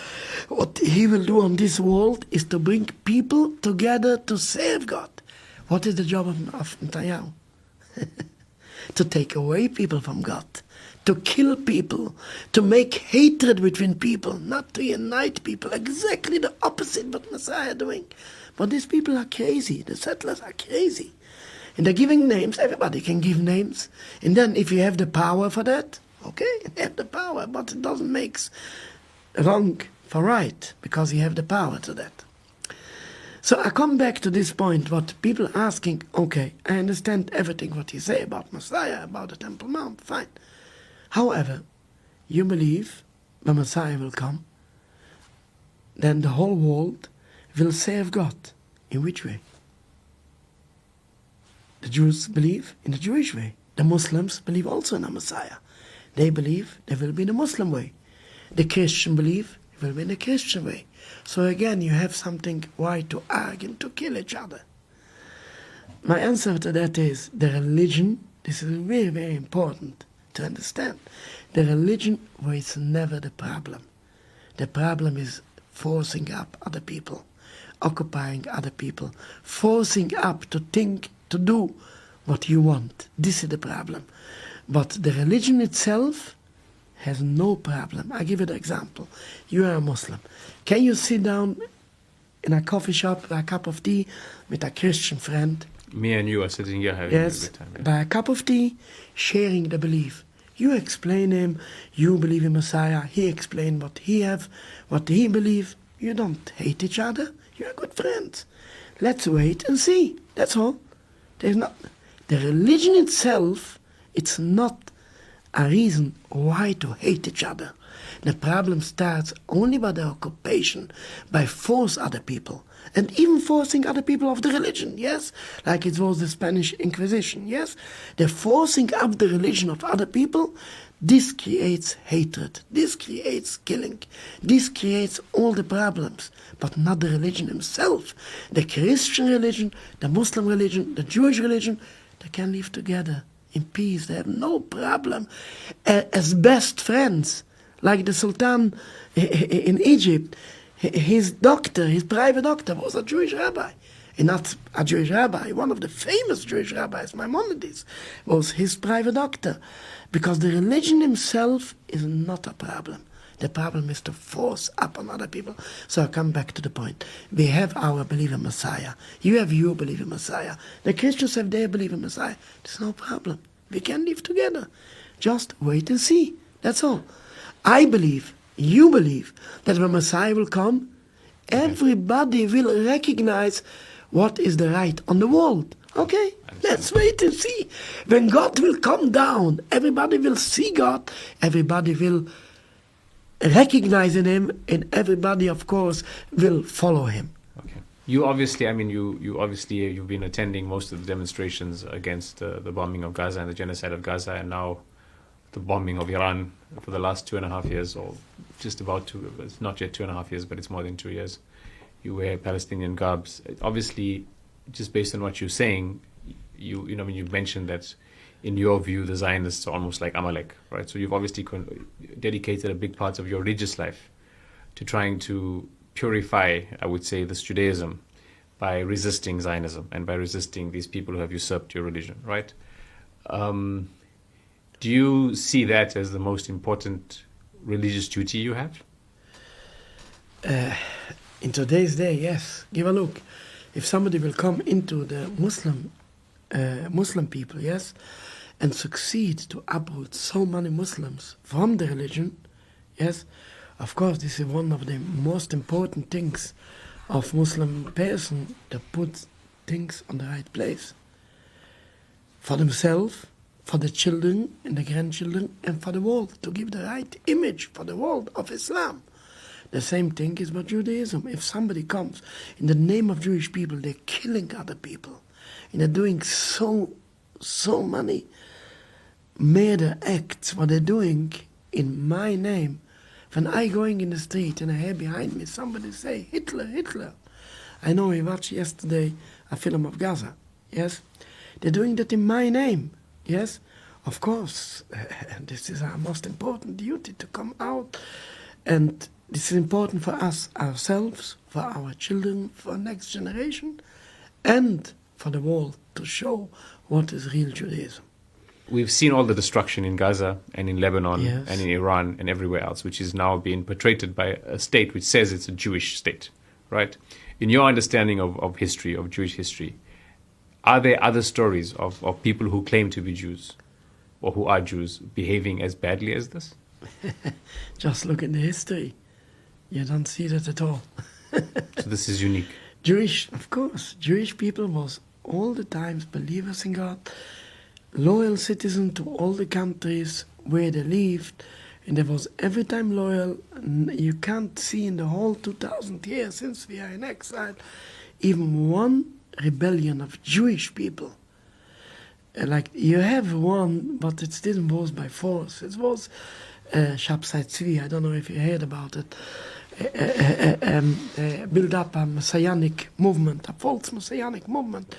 [SPEAKER 1] What he will do on this world is to bring people together to serve God. What is the job of Netnyahu? To take away people from God, to kill people, to make hatred between people, not to unite people. Exactly the opposite what Messiah doing. But these people are crazy. The settlers are crazy. And they're giving names. Everybody can give names. And then if you have the power for that, okay, you have the power. But it doesn't make wrong for right, because you have the power to that. So I come back to this point, what people asking, okay, I understand everything what you say about Messiah, about the Temple Mount, fine. However, you believe when Messiah will come, then the whole world will serve God. In which way? The Jews believe in the Jewish way. The Muslims believe also in a Messiah. They believe there will be the Muslim way. The Christian believe it will be the Christian way. So again, you have something why to argue and to kill each other. My answer to that is the religion. This is very, very important to understand. The religion was never the problem. The problem is forcing up other people, occupying other people, forcing up to think, to do what you want. This is the problem. But the religion itself has no problem. I give you the example. You are a Muslim. Can you sit down in a coffee shop by a cup of tea with a Christian friend?
[SPEAKER 2] Me and you are sitting here having a good time. Yeah.
[SPEAKER 1] By a cup of tea, sharing the belief. You explain him, you believe in Messiah, he explain what he believe. You don't hate each other, you're good friends. Let's wait and see, that's all. The religion itself, it's not a reason why to hate each other. The problem starts only by the occupation, by force other people, and even forcing other people of the religion, yes? Like it was the Spanish Inquisition, yes? The forcing up the religion of other people, this creates hatred, this creates killing, this creates all the problems, but not the religion himself. The Christian religion, the Muslim religion, the Jewish religion, they can live together in peace. They have no problem as best friends. Like the Sultan in Egypt, his doctor, his private doctor, was a Jewish rabbi. And not a Jewish rabbi, one of the famous Jewish rabbis, Maimonides, was his private doctor. Because the religion himself is not a problem. The problem is to force up on other people. So I come back to the point. We have our belief in Messiah. You have your belief in Messiah. The Christians have their belief in Messiah. There's no problem. We can live together. Just wait and see. That's all. I believe, you believe, that when Messiah will come, everybody will recognize what is the right on the world. Okay, let's wait and see. When God will come down, everybody will see God, everybody will recognize in him, and everybody, of course, will follow him.
[SPEAKER 2] Okay. You obviously, you've been attending most of the demonstrations against the bombing of Gaza and the genocide of Gaza, and now the bombing of Iran for the last 2.5 years, or just about two. It's not yet 2.5 years, but it's more than 2 years. You wear Palestinian garbs. Obviously, just based on what you're saying, you mentioned that in your view, the Zionists are almost like Amalek, right? So you've obviously dedicated a big part of your religious life to trying to purify, I would say, this Judaism by resisting Zionism and by resisting these people who have usurped your religion, right? Do you see that as the most important religious duty you have?
[SPEAKER 1] In today's day, yes. Give a look. if somebody will come into the Muslim people, yes, and succeed to uproot so many Muslims from the religion, yes, of course, this is one of the most important things of Muslim person, to put things on the right place. For themselves, for the children and the grandchildren, and for the world, to give the right image for the world of Islam. The same thing is about Judaism. If somebody comes in the name of Jewish people, they're killing other people. And they're doing so many murder acts, what they're doing in my name. When I going in the street and I hear behind me somebody say, Hitler, Hitler. I know we watched yesterday a film of Gaza, yes? They're doing that in my name, yes? Of course, this is our most important duty, to come out. And this is important for us, ourselves, for our children, for next generation, and for the world, to show what is real Judaism.
[SPEAKER 2] We've seen all the destruction in Gaza and in Lebanon,
[SPEAKER 1] yes,
[SPEAKER 2] and in Iran and everywhere else, which is now being portrayed by a state which says it's a Jewish state, right? In your understanding of history, of Jewish history, are there other stories of people who claim to be Jews or who are Jews behaving as badly as this?
[SPEAKER 1] Just look in the history. You don't see that at all.
[SPEAKER 2] So this is unique.
[SPEAKER 1] Jewish, of course, Jewish people was all the times believers in God, loyal citizen to all the countries where they lived, and they was every time loyal. You can't see in the whole 2000 years since we are in exile even one rebellion of Jewish people. Like you have one, but it didn't was by force. It was Shabsai Tzvi, I don't know if you heard about it, build up a messianic movement, a false messianic movement.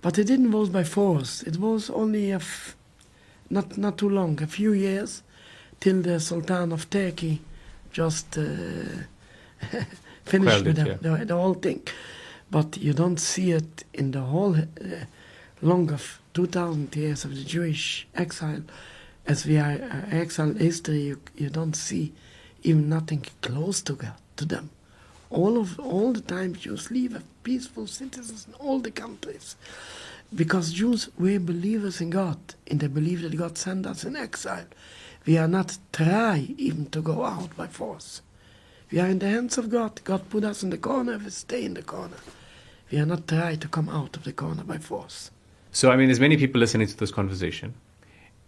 [SPEAKER 1] But it didn't was by force. It was only not too long, a few years, till the Sultan of Turkey just finished with the whole thing. But you don't see it in the whole long of 2000 years of the Jewish exile. As we are exiled history, you don't see even nothing close to them. All the time Jews live as peaceful citizens in all the countries. Because Jews were believers in God, and they believe that God sent us in exile. We are not try even to go out by force. We are in the hands of God. God put us in the corner, we stay in the corner. We are not try to come out of the corner by force.
[SPEAKER 2] So, I mean, there's many people listening to this conversation.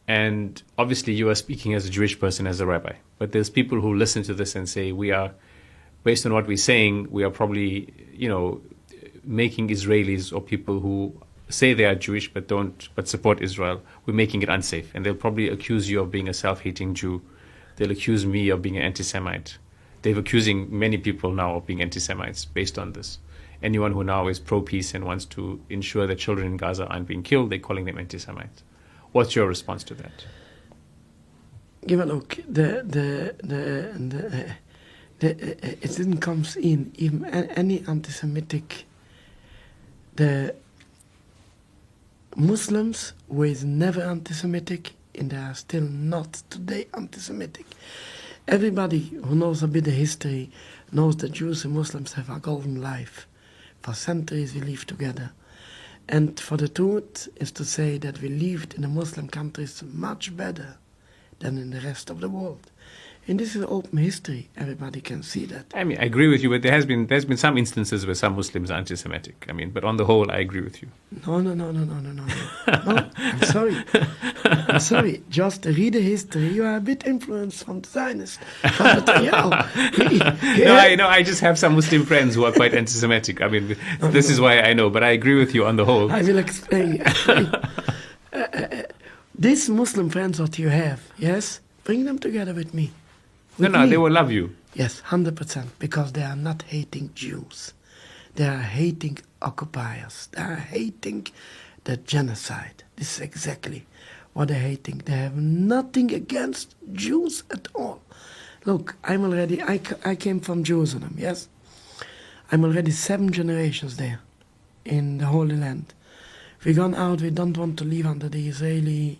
[SPEAKER 2] And obviously you are speaking as a Jewish person, as a rabbi. But there's people who listen to this and say, we are, based on what we're saying, we are probably, making Israelis or people who say they are Jewish but support Israel, we're making it unsafe. And they'll probably accuse you of being a self-hating Jew. They'll accuse me of being an anti-Semite. They're accusing many people now of being anti-Semites based on this. Anyone who now is pro-peace and wants to ensure that children in Gaza aren't being killed, they're calling them anti-Semites. What's your response to that?
[SPEAKER 1] Give a look. It didn't come in even any anti-Semitic. The Muslims were never anti-Semitic, and they are still not today anti-Semitic. Everybody who knows a bit of history knows that Jews and Muslims have a golden life. For centuries we live together. And for the truth is to say that we lived in the Muslim countries much better than in the rest of the world. And this is open history. Everybody can see that. I
[SPEAKER 2] mean, I agree with you, but there's been some instances where some Muslims are anti-Semitic. I mean, but on the whole, I agree with you.
[SPEAKER 1] No. No, I'm sorry. I'm sorry. Just read the history. You are a bit influenced from the Zionists.
[SPEAKER 2] No, I just have some Muslim friends who are quite anti-Semitic. I mean, this is why I know, but I agree with you on the whole.
[SPEAKER 1] I will explain. These Muslim friends that you have, yes, bring them together with me.
[SPEAKER 2] No, they will love you.
[SPEAKER 1] Yes, 100%, because they are not hating Jews. They are hating occupiers. They are hating the genocide. This is exactly what they're hating. They have nothing against Jews at all. Look, I came from Jerusalem, yes? I'm already 7 generations there in the Holy Land. We gone out, we don't want to live under the Israeli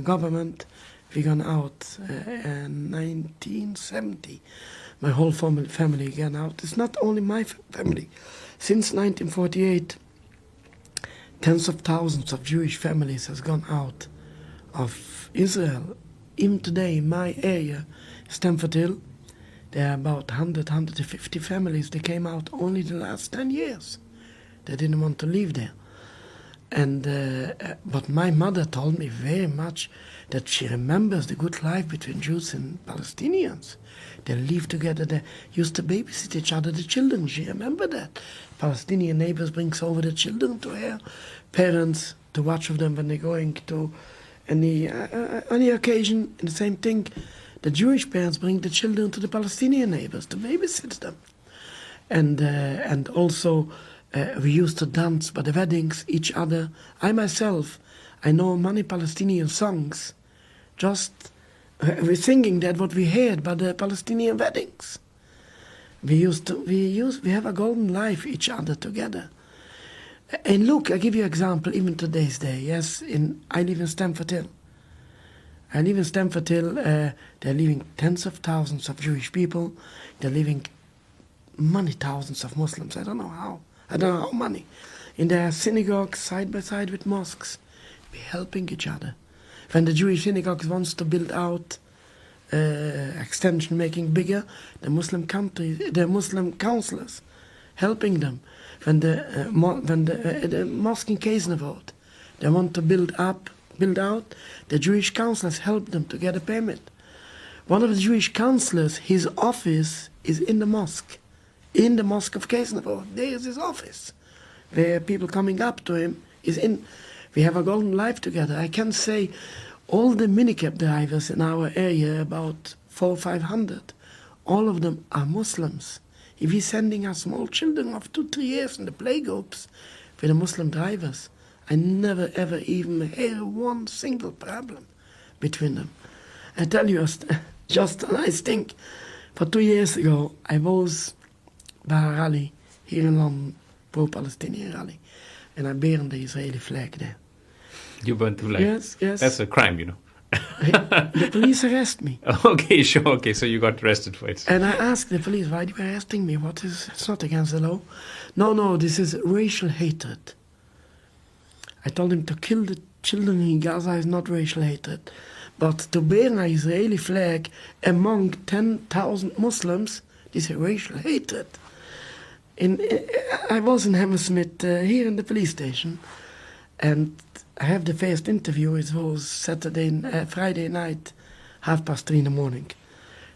[SPEAKER 1] government. We gone out in 1970. my whole family again out. It's not only my family. Since 1948, tens of thousands of Jewish families has gone out of Israel. Even today, in my area, Stamford Hill, there are about 150 families. They came out only the last 10 years. They didn't want to live there. And but my mother told me very much that she remembers the good life between Jews and Palestinians. They lived together, they used to babysit each other, the children. She remembered that. Palestinian neighbors brings over the children to her parents to watch of them when they're going to any occasion. And the same thing, the Jewish parents bring the children to the Palestinian neighbors to babysit them. And also we used to dance by the weddings, each other. I myself, I know many Palestinian songs. Just we're singing that what we heard by the Palestinian weddings. We have a golden life each other together. And look, I give you an example, even today's day. Yes, I live in Stamford Hill. They're living tens of thousands of Jewish people. They're living many thousands of Muslims. I don't know how many. In their synagogues, side by side with mosques. We're helping each other. When the Jewish synagogue wants to build out extension, making bigger, the Muslim counselors helping them. When the mosque in Keesneveld, they want to build out, the Jewish counselors help them to get a permit. One of the Jewish counselors, his office is in the mosque of Keesneveld. There is his office, where people coming up to him is in. We have a golden life together. I can say all the minicab drivers in our area, about 400 or 500, all of them are Muslims. If he's sending us small children of 2-3 years in the playgroups with the Muslim drivers, I never ever even hear one single problem between them. I tell you just a nice thing. For 2 years ago, I was by a rally here in London, pro-Palestinian rally, and I burned the Israeli flag there.
[SPEAKER 2] You burnt the flag?
[SPEAKER 1] Yes.
[SPEAKER 2] That's a crime, you know.
[SPEAKER 1] The police arrest me.
[SPEAKER 2] Okay, sure. Okay, so you got arrested for it.
[SPEAKER 1] And I asked the police, why are you arresting me? It's not against the law. No, this is racial hatred. I told him to kill the children in Gaza is not racial hatred. But to burn an Israeli flag among 10,000 Muslims, this is racial hatred. I was in Hammersmith, here in the police station, and I have the first interview. It was Friday night, 3:30 in the morning.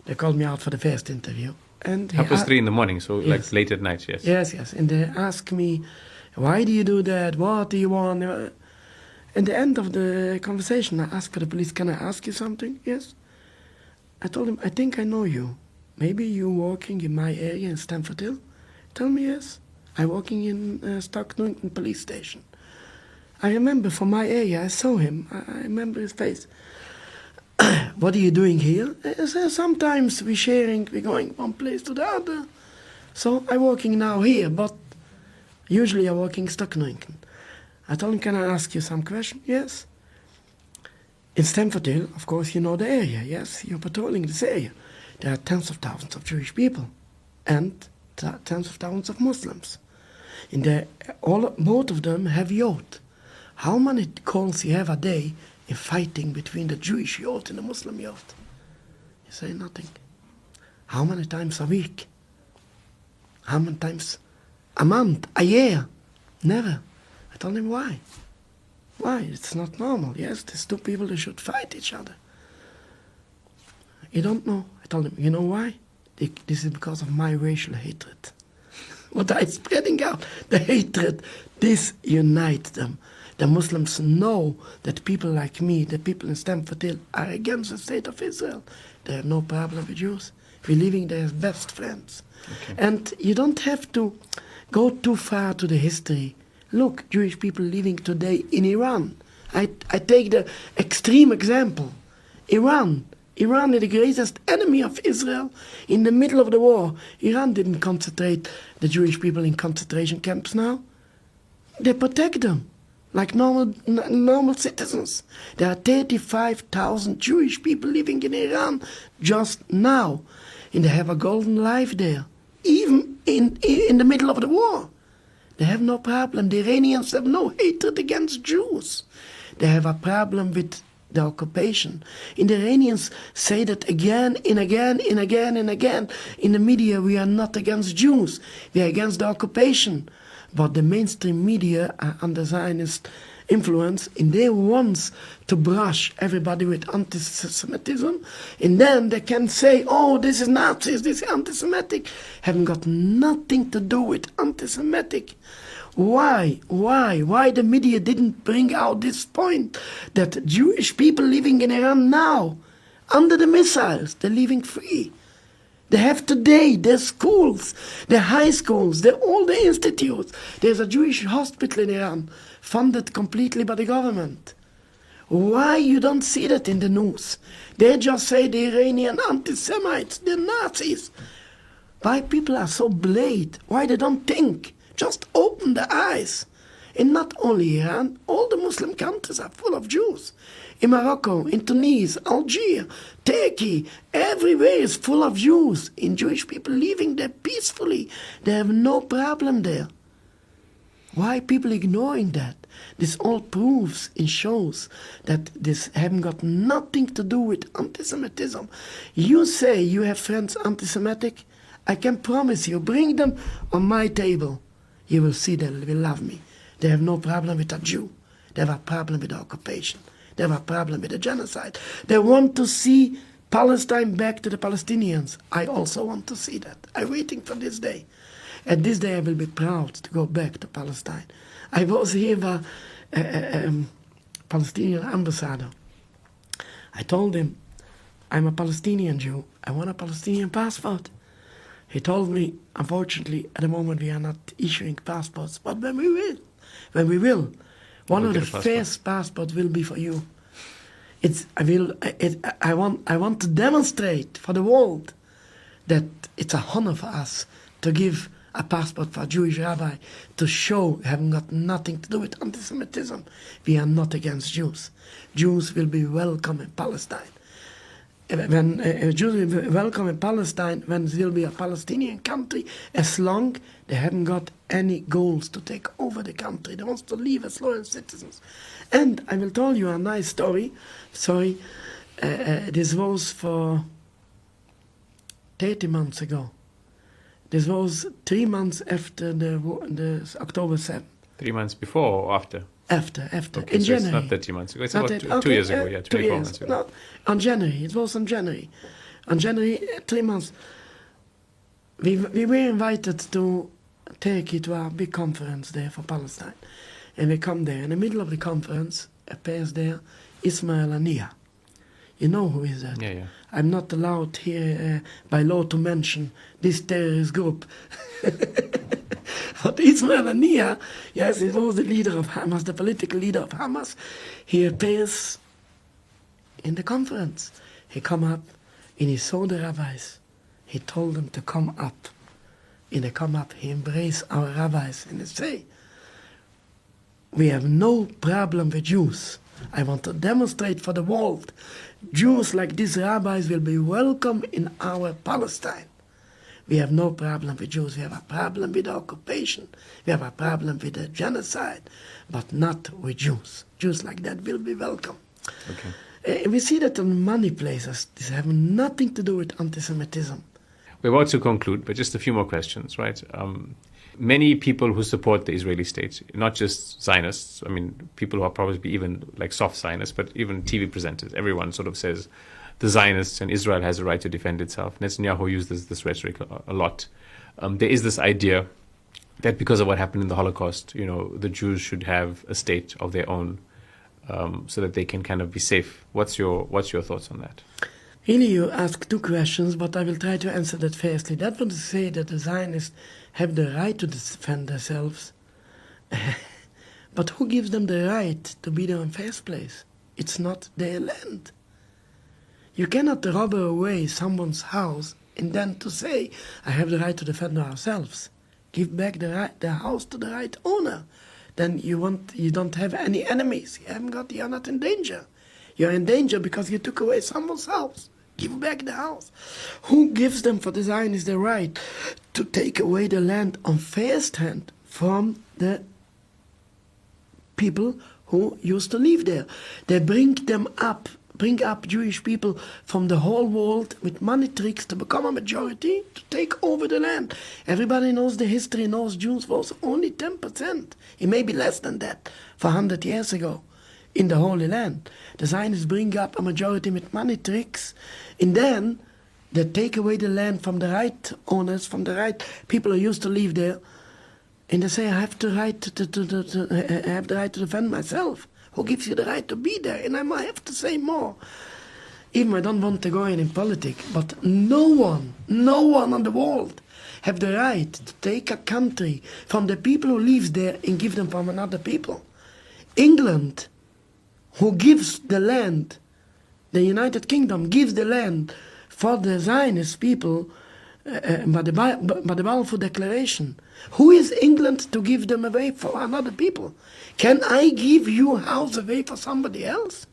[SPEAKER 1] They called me out for the first interview. And
[SPEAKER 2] 3:30 in the morning, so
[SPEAKER 1] yes.
[SPEAKER 2] Like late at night, yes.
[SPEAKER 1] Yes. And they asked me, why do you do that? What do you want? At the end of the conversation, I asked for the police, can I ask you something? Yes. I told him, I think I know you. Maybe you working in my area in Stamford Hill? Tell me yes. I'm working in Stoke police station. I remember from my area, I saw him. I remember his face. What are you doing here? Sometimes we're going one place to the other. So I'm working now here, but usually I'm working in Stoke. I told him, can I ask you some question? Yes. In Stamford Hill, of course, you know the area, yes? You're patrolling this area. There are tens of thousands of Jewish people and tens of thousands of Muslims. Both of them have youth. How many calls you have a day in fighting between the Jewish youth and the Muslim youth? You say nothing. How many times a week? How many times a month, a year? Never. I told him, why? Why? It's not normal. Yes, these two people, they should fight each other. You don't know. I told him, you know why? This is because of my racial hatred. What I'm spreading out, the hatred, this unites them. The Muslims know that people like me, the people in Stamford Hill, are against the state of Israel. They have no problem with Jews. We're living there as best friends. Okay. And you don't have to go too far to the history. Look, Jewish people living today in Iran. I take the extreme example. Iran is the greatest enemy of Israel. In the middle of the war, Iran didn't concentrate the Jewish people in concentration camps now. They protect them. like normal citizens. There are 35,000 Jewish people living in Iran just now, and they have a golden life there, even in the middle of the war. They have no problem. The Iranians have no hatred against Jews. They have a problem with the occupation. And the Iranians say that again and again and again and again in the media, we are not against Jews, we are against the occupation. But the mainstream media are under Zionist influence, and they want to brush everybody with anti-Semitism, and then they can say, oh, this is Nazis, this is anti-Semitic. Haven't got nothing to do with anti-Semitic. Why the media didn't bring out this point that Jewish people living in Iran now, under the missiles, they're living free. They have today their schools, their high schools, all the institutes. There's a Jewish hospital in Iran, funded completely by the government. Why you don't see that in the news? They just say the Iranian anti-Semites, the Nazis. Why people are so blade? Why they don't think? Just open the eyes. And not only Iran, all the Muslim countries are full of Jews. In Morocco, in Tunisia, Algeria, Turkey, everywhere is full of Jews. And Jewish people living there peacefully. They have no problem there. Why people ignoring that? This all proves and shows that this haven't got nothing to do with anti-Semitism. You say you have friends anti-Semitic, I can promise you, bring them on my table. You will see they will love me. They have no problem with a Jew. They have a problem with the occupation. They have a problem with the genocide. They want to see Palestine back to the Palestinians. I also want to see that. I'm waiting for this day. And this day I will be proud to go back to Palestine. I was here with a Palestinian ambassador. I told him, I'm a Palestinian Jew. I want a Palestinian passport. He told me, unfortunately, at the moment we are not issuing passports, but when we will, one of the first passports will be for you. I want to demonstrate for the world that it's a honor for us to give a passport for a Jewish rabbi to show having got nothing to do with anti-Semitism. We are not against Jews. Jews will be welcome in Palestine. When Jews will be welcome in Palestine, when there will be a Palestinian country, as long they haven't got any goals to take over the country. They want to live as loyal citizens. And I will tell you a nice story. This was for 30 months ago. This was 3 months after the October 7th.
[SPEAKER 2] 3 months before or after?
[SPEAKER 1] After.
[SPEAKER 2] Okay,
[SPEAKER 1] in
[SPEAKER 2] so
[SPEAKER 1] January.
[SPEAKER 2] It's not 30 months ago. It's about 2 years ago. Yeah, 24 months ago.
[SPEAKER 1] No, on January. It was on January. On January, 3 months. We were invited to Turkey to a big conference there for Palestine. And we come there. In the middle of the conference, appears there Ismail Haniyeh. You know who is that?
[SPEAKER 2] Yeah.
[SPEAKER 1] I'm not allowed here by law to mention this terrorist group. But Ismail Haniyeh, yes, he was the leader of Hamas, the political leader of Hamas. He appears in the conference. He come up and he saw the rabbis. He told them to come up. And they come up, he embraced our rabbis and they say, we have no problem with Jews. I want to demonstrate for the world, Jews like these rabbis will be welcome in our Palestine. We have no problem with Jews. We have a problem with the occupation. We have a problem with the genocide, but not with Jews. Jews like that will be welcome.
[SPEAKER 2] Okay.
[SPEAKER 1] We see that in many places. This has nothing to do with anti-Semitism.
[SPEAKER 2] We're about to conclude, but just a few more questions, right? Many people who support the Israeli state, not just Zionists, I mean, people who are probably even like soft Zionists, but even TV presenters, everyone sort of says the Zionists and Israel has a right to defend itself. Netanyahu uses this rhetoric a lot. There is this idea that because of what happened in the Holocaust, the Jews should have a state of their own so that they can kind of be safe. What's your thoughts on that?
[SPEAKER 1] Really, you ask two questions, but I will try to answer that firstly. That would say that the Zionists have the right to defend themselves. But who gives them the right to be there in the first place? It's not their land. You cannot rob away someone's house and then to say, I have the right to defend ourselves. Give back the house to the right owner. then you don't have any enemies. You're not in danger. You're in danger because you took away someone's house. Give back the house. Who gives them for the Zionists the right to take away the land on first hand from the people who used to live there? They bring up Jewish people from the whole world with money tricks to become a majority, to take over the land. Everybody knows the history, knows Jews was only 10%. It may be less than that, 400 years ago, in the Holy Land. The Zionists bring up a majority with money tricks, and then they take away the land from the right owners, from the right people who used to live there, and they say, I have the right to defend myself. Who gives you the right to be there? And I might have to say more. Even I don't want to go in politics, but no one on the world have the right to take a country from the people who live there and give them from another people. England, who gives the land, the United Kingdom gives the land for the Zionist people by the Balfour Declaration. Who is England to give them away for another people? Can I give your house away for somebody else?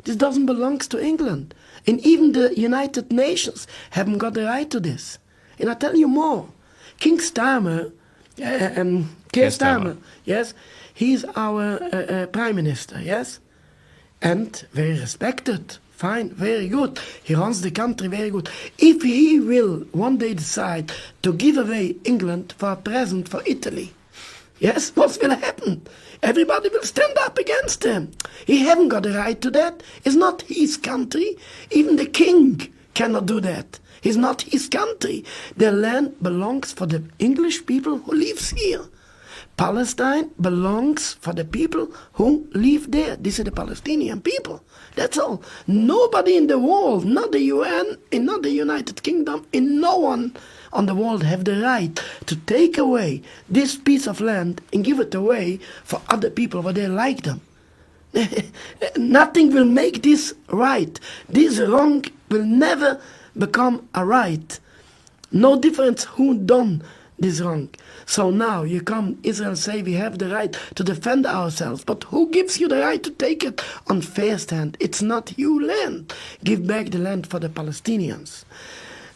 [SPEAKER 1] This doesn't belong to England. And even the United Nations haven't got the right to this. And I tell you more. King Starmer, Keir Starmer, yes, he's our prime minister, yes? And very respected. Fine, very good. He runs the country very good. If he will one day decide to give away England for a present for Italy, yes, what will happen? Everybody will stand up against him. He hasn't got a right to that. It's not his country. Even the king cannot do that. It's not his country. The land belongs for the English people who lives here. Palestine belongs for the people who live there. These are the Palestinian people. That's all. Nobody in the world, not the UN, and not the United Kingdom, and no one on the world have the right to take away this piece of land and give it away for other people where they like them. Nothing will make this right. This wrong will never become a right. No difference who done this wrong. So now you come, Israel say we have the right to defend ourselves, but who gives you the right to take it on first hand? It's not your land. Give back the land for the Palestinians.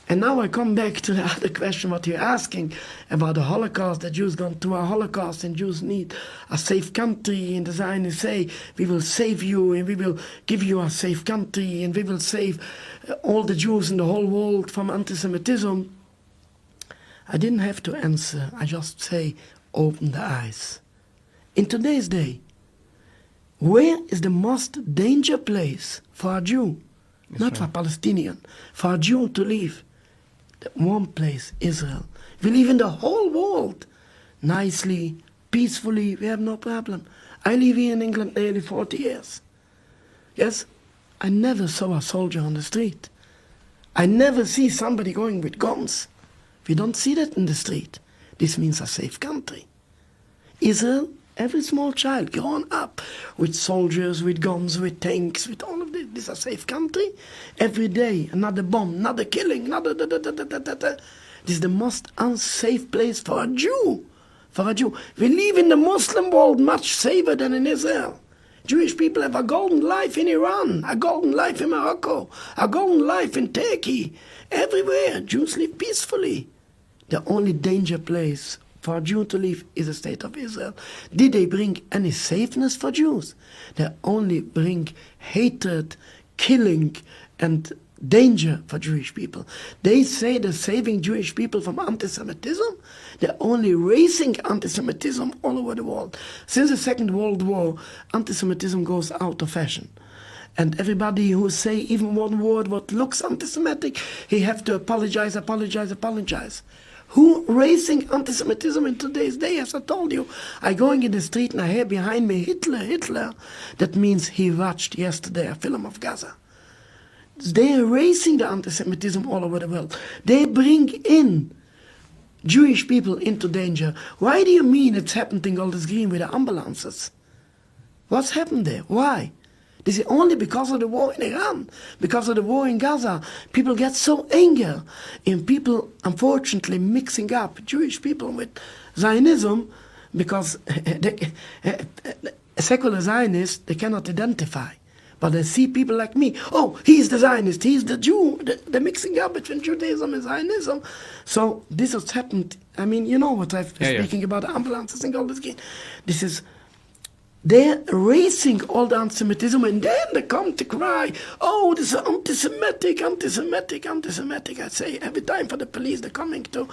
[SPEAKER 1] And now I come back to the other question what you're asking about the Holocaust, that Jews gone through a Holocaust and Jews need a safe country, and the Zionists say we will save you and we will give you a safe country and we will save all the Jews in the whole world from anti-Semitism. I didn't have to answer. I just say, open the eyes. In today's day, where is the most danger place for a Jew? Yes, not for a Palestinian, for a Jew to live. The one place, Israel. We live in the whole world. Nicely, peacefully, we have no problem. I live here in England nearly 40 years. Yes, I never saw a soldier on the street. I never see somebody going with guns. We don't see that in the street. This means a safe country. Israel, every small child grown up with soldiers, with guns, with tanks, with all of this. This is a safe country. Every day, another bomb, another killing, another This is the most unsafe place for a Jew. For a Jew. We live in the Muslim world much safer than in Israel. Jewish people have a golden life in Iran, a golden life in Morocco, a golden life in Turkey. Everywhere, Jews live peacefully. The only danger place for a Jew to live is the state of Israel. Did they bring any safeness for Jews? They only bring hatred, killing, and danger for Jewish people. They say they're saving Jewish people from anti-Semitism. They're only raising anti-Semitism all over the world. Since the Second World War, anti-Semitism goes out of fashion. And everybody who say even one word what looks anti-Semitic, he have to apologize. Who raising anti-Semitism in today's day? As I told you, I going in the street and I hear behind me Hitler. That means he watched yesterday a film of Gaza. They are raising the anti-Semitism all over the world. They bring in Jewish people into danger. Why do you mean it's happened in Golders Green with the ambulances? What's happened there? Why? This is only because of the war in Iran, because of the war in Gaza. People get so angry, and people, unfortunately, mixing up Jewish people with Zionism, because secular Zionists, they cannot identify. But they see people like me. Oh, he's the Zionist, he's the Jew. They're mixing up between Judaism and Zionism. So this has happened. I mean, you know what I've been speaking about, ambulances and all this. This is, they're erasing all the anti-Semitism, and then they come to cry, oh, this is anti-Semitic. I say every time for the police, they're coming to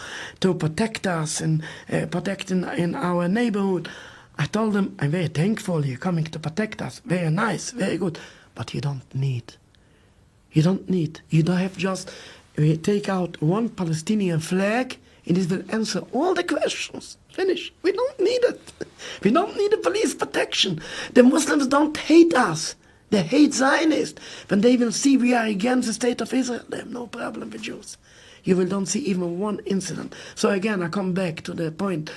[SPEAKER 1] protect us and protect in our neighborhood. I told them, I'm very thankful you're coming to protect us. Very nice, very good. But you don't need. You don't have just, we take out one Palestinian flag and this will answer all the questions. Finish. We don't need it. We don't need the police protection. The Muslims don't hate us. They hate Zionists. When they will see we are against the state of Israel, they have no problem with Jews. You will don't see even one incident. So again, I come back to the point.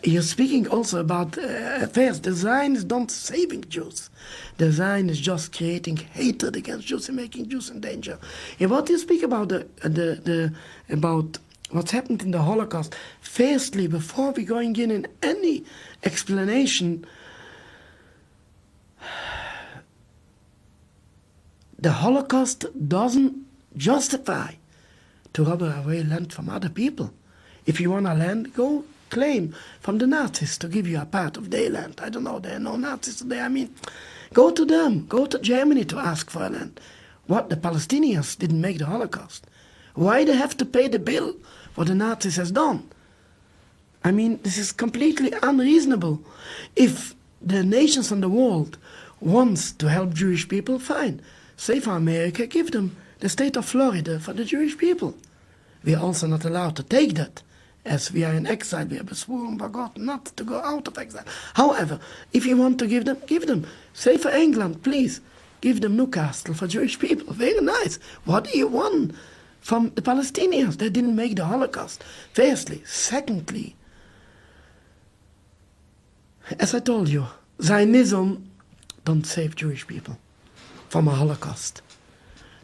[SPEAKER 1] You're speaking also about affairs. The Zionists don't saving Jews. The Zionists just creating hatred against Jews and making Jews in danger. And what you speak about about what's happened in the Holocaust, firstly, before we going in any explanation, the Holocaust doesn't justify to rob away land from other people. If you want a land, go claim from the Nazis to give you a part of their land. I don't know, there are no Nazis today. I mean, go to them, go to Germany to ask for a land. What, the Palestinians didn't make the Holocaust? Why they have to pay the bill what the Nazis has done? I mean, this is completely unreasonable. If the nations in the world wants to help Jewish people, fine. Say for America, give them the state of Florida for the Jewish people. We are also not allowed to take that. As we are in exile, we have sworn by God not to go out of exile. However, if you want to give them, give them. Say for England, please, give them Newcastle for Jewish people. Very nice. What do you want from the Palestinians? They didn't make the Holocaust. Firstly. Secondly, as I told you, Zionism don't save Jewish people from a Holocaust.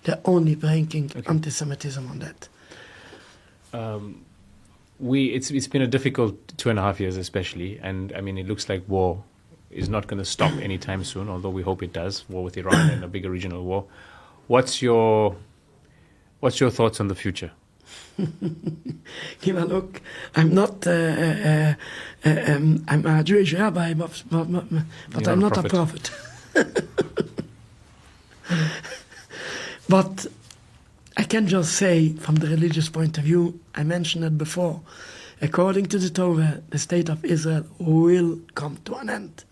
[SPEAKER 1] They're only bringing anti-Semitism on that.
[SPEAKER 2] It's been a difficult 2.5 years, especially, and I mean, it looks like war is not going to stop anytime soon, although we hope it does. War with Iran and a bigger regional war. What's your thoughts on the future?
[SPEAKER 1] Yeah, look, I'm not. I'm a Jewish rabbi, but I'm not a prophet. But I can just say, from the religious point of view, I mentioned it before, according to the Torah, the state of Israel will come to an end.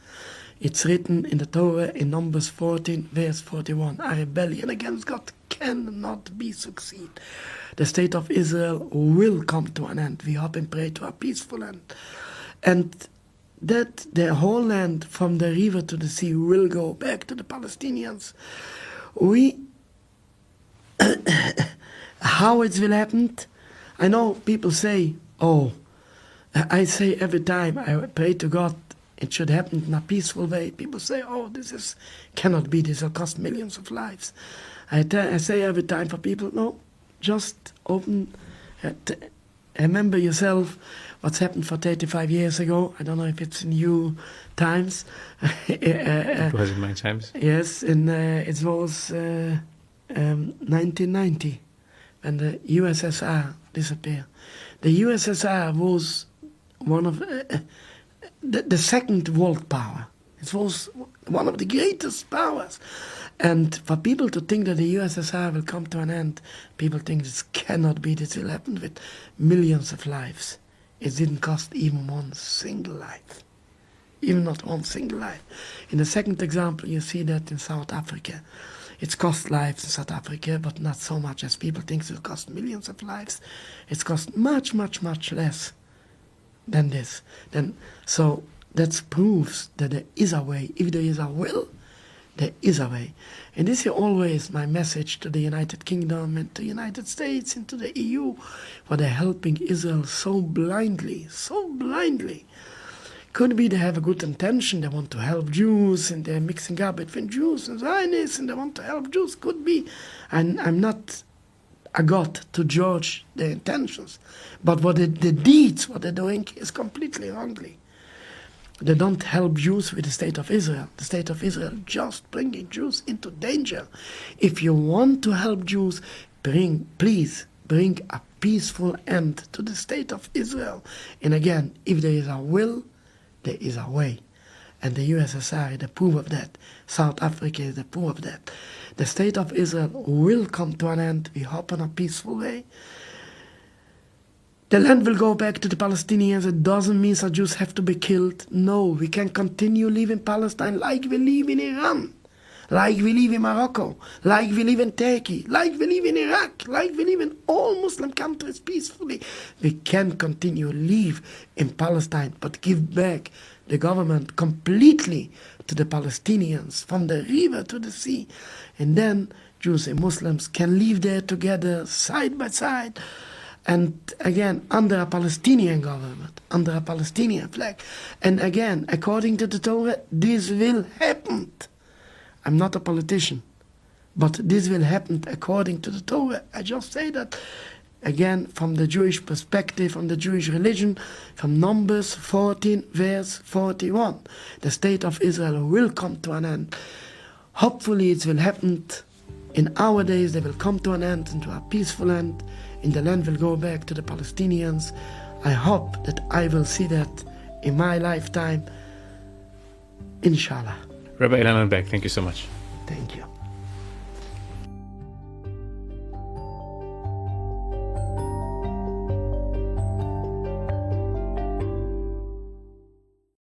[SPEAKER 1] It's written in the Torah in Numbers 14, verse 41, a rebellion against God cannot be succeed. The state of Israel will come to an end. We hope and pray to a peaceful end. And that the whole land from the river to the sea will go back to the Palestinians. How it will happen? I know people say, oh, I say every time I pray to God, it should happen in a peaceful way. People say, oh, cannot be, this will cost millions of lives. I say every time for people, no, just open, remember yourself what's happened for 35 years ago. I don't know if it's in your times.
[SPEAKER 2] It was in my times.
[SPEAKER 1] Yes, and it was 1990 when the USSR disappeared. The USSR was one of the second world power. It was one of the greatest powers. And for people to think that the USSR will come to an end, people think this cannot be, this will happen with millions of lives. It didn't cost even one single life. Even not one single life. In the second example, you see that in South Africa. It's cost lives in South Africa, but not so much as people think it will cost millions of lives. It's cost much, much, much less than this. So that proves that there is a way. If there is a will, there is a way. And this is always my message to the United Kingdom and to the United States and to the EU, where they're helping Israel so blindly. Could be they have a good intention, they want to help Jews, and they're mixing up between Jews and Zionists, and they want to help Jews. Could be. And I'm not a God to judge their intentions. But the deeds, what they're doing, is completely wrongly. They don't help Jews with the state of Israel. The state of Israel just bringing Jews into danger. If you want to help Jews, please bring a peaceful end to the state of Israel. And again, if there is a will, there is a way. And the USSR is the proof of that. South Africa is the proof of that. The state of Israel will come to an end, we hope, in a peaceful way. The land will go back to the Palestinians. It doesn't mean that Jews have to be killed. No, we can continue living in Palestine like we live in Iran, like we live in Morocco, like we live in Turkey, like we live in Iraq, like we live in all Muslim countries peacefully. We can continue live in Palestine, but give back the government completely to the Palestinians, from the river to the sea. And then Jews and Muslims can live there together, side by side. And again, under a Palestinian government, under a Palestinian flag. And again, according to the Torah, this will happen. I'm not a politician, but this will happen according to the Torah. I just say that, again, from the Jewish perspective, from the Jewish religion, from Numbers 14, verse 41. The state of Israel will come to an end. Hopefully it will happen in our days. They will come to an end, into a peaceful end. And the land will go back to the Palestinians. I hope that I will see that in my lifetime. Inshallah.
[SPEAKER 2] Rabbi Ilan Beck, thank you so much.
[SPEAKER 1] Thank you.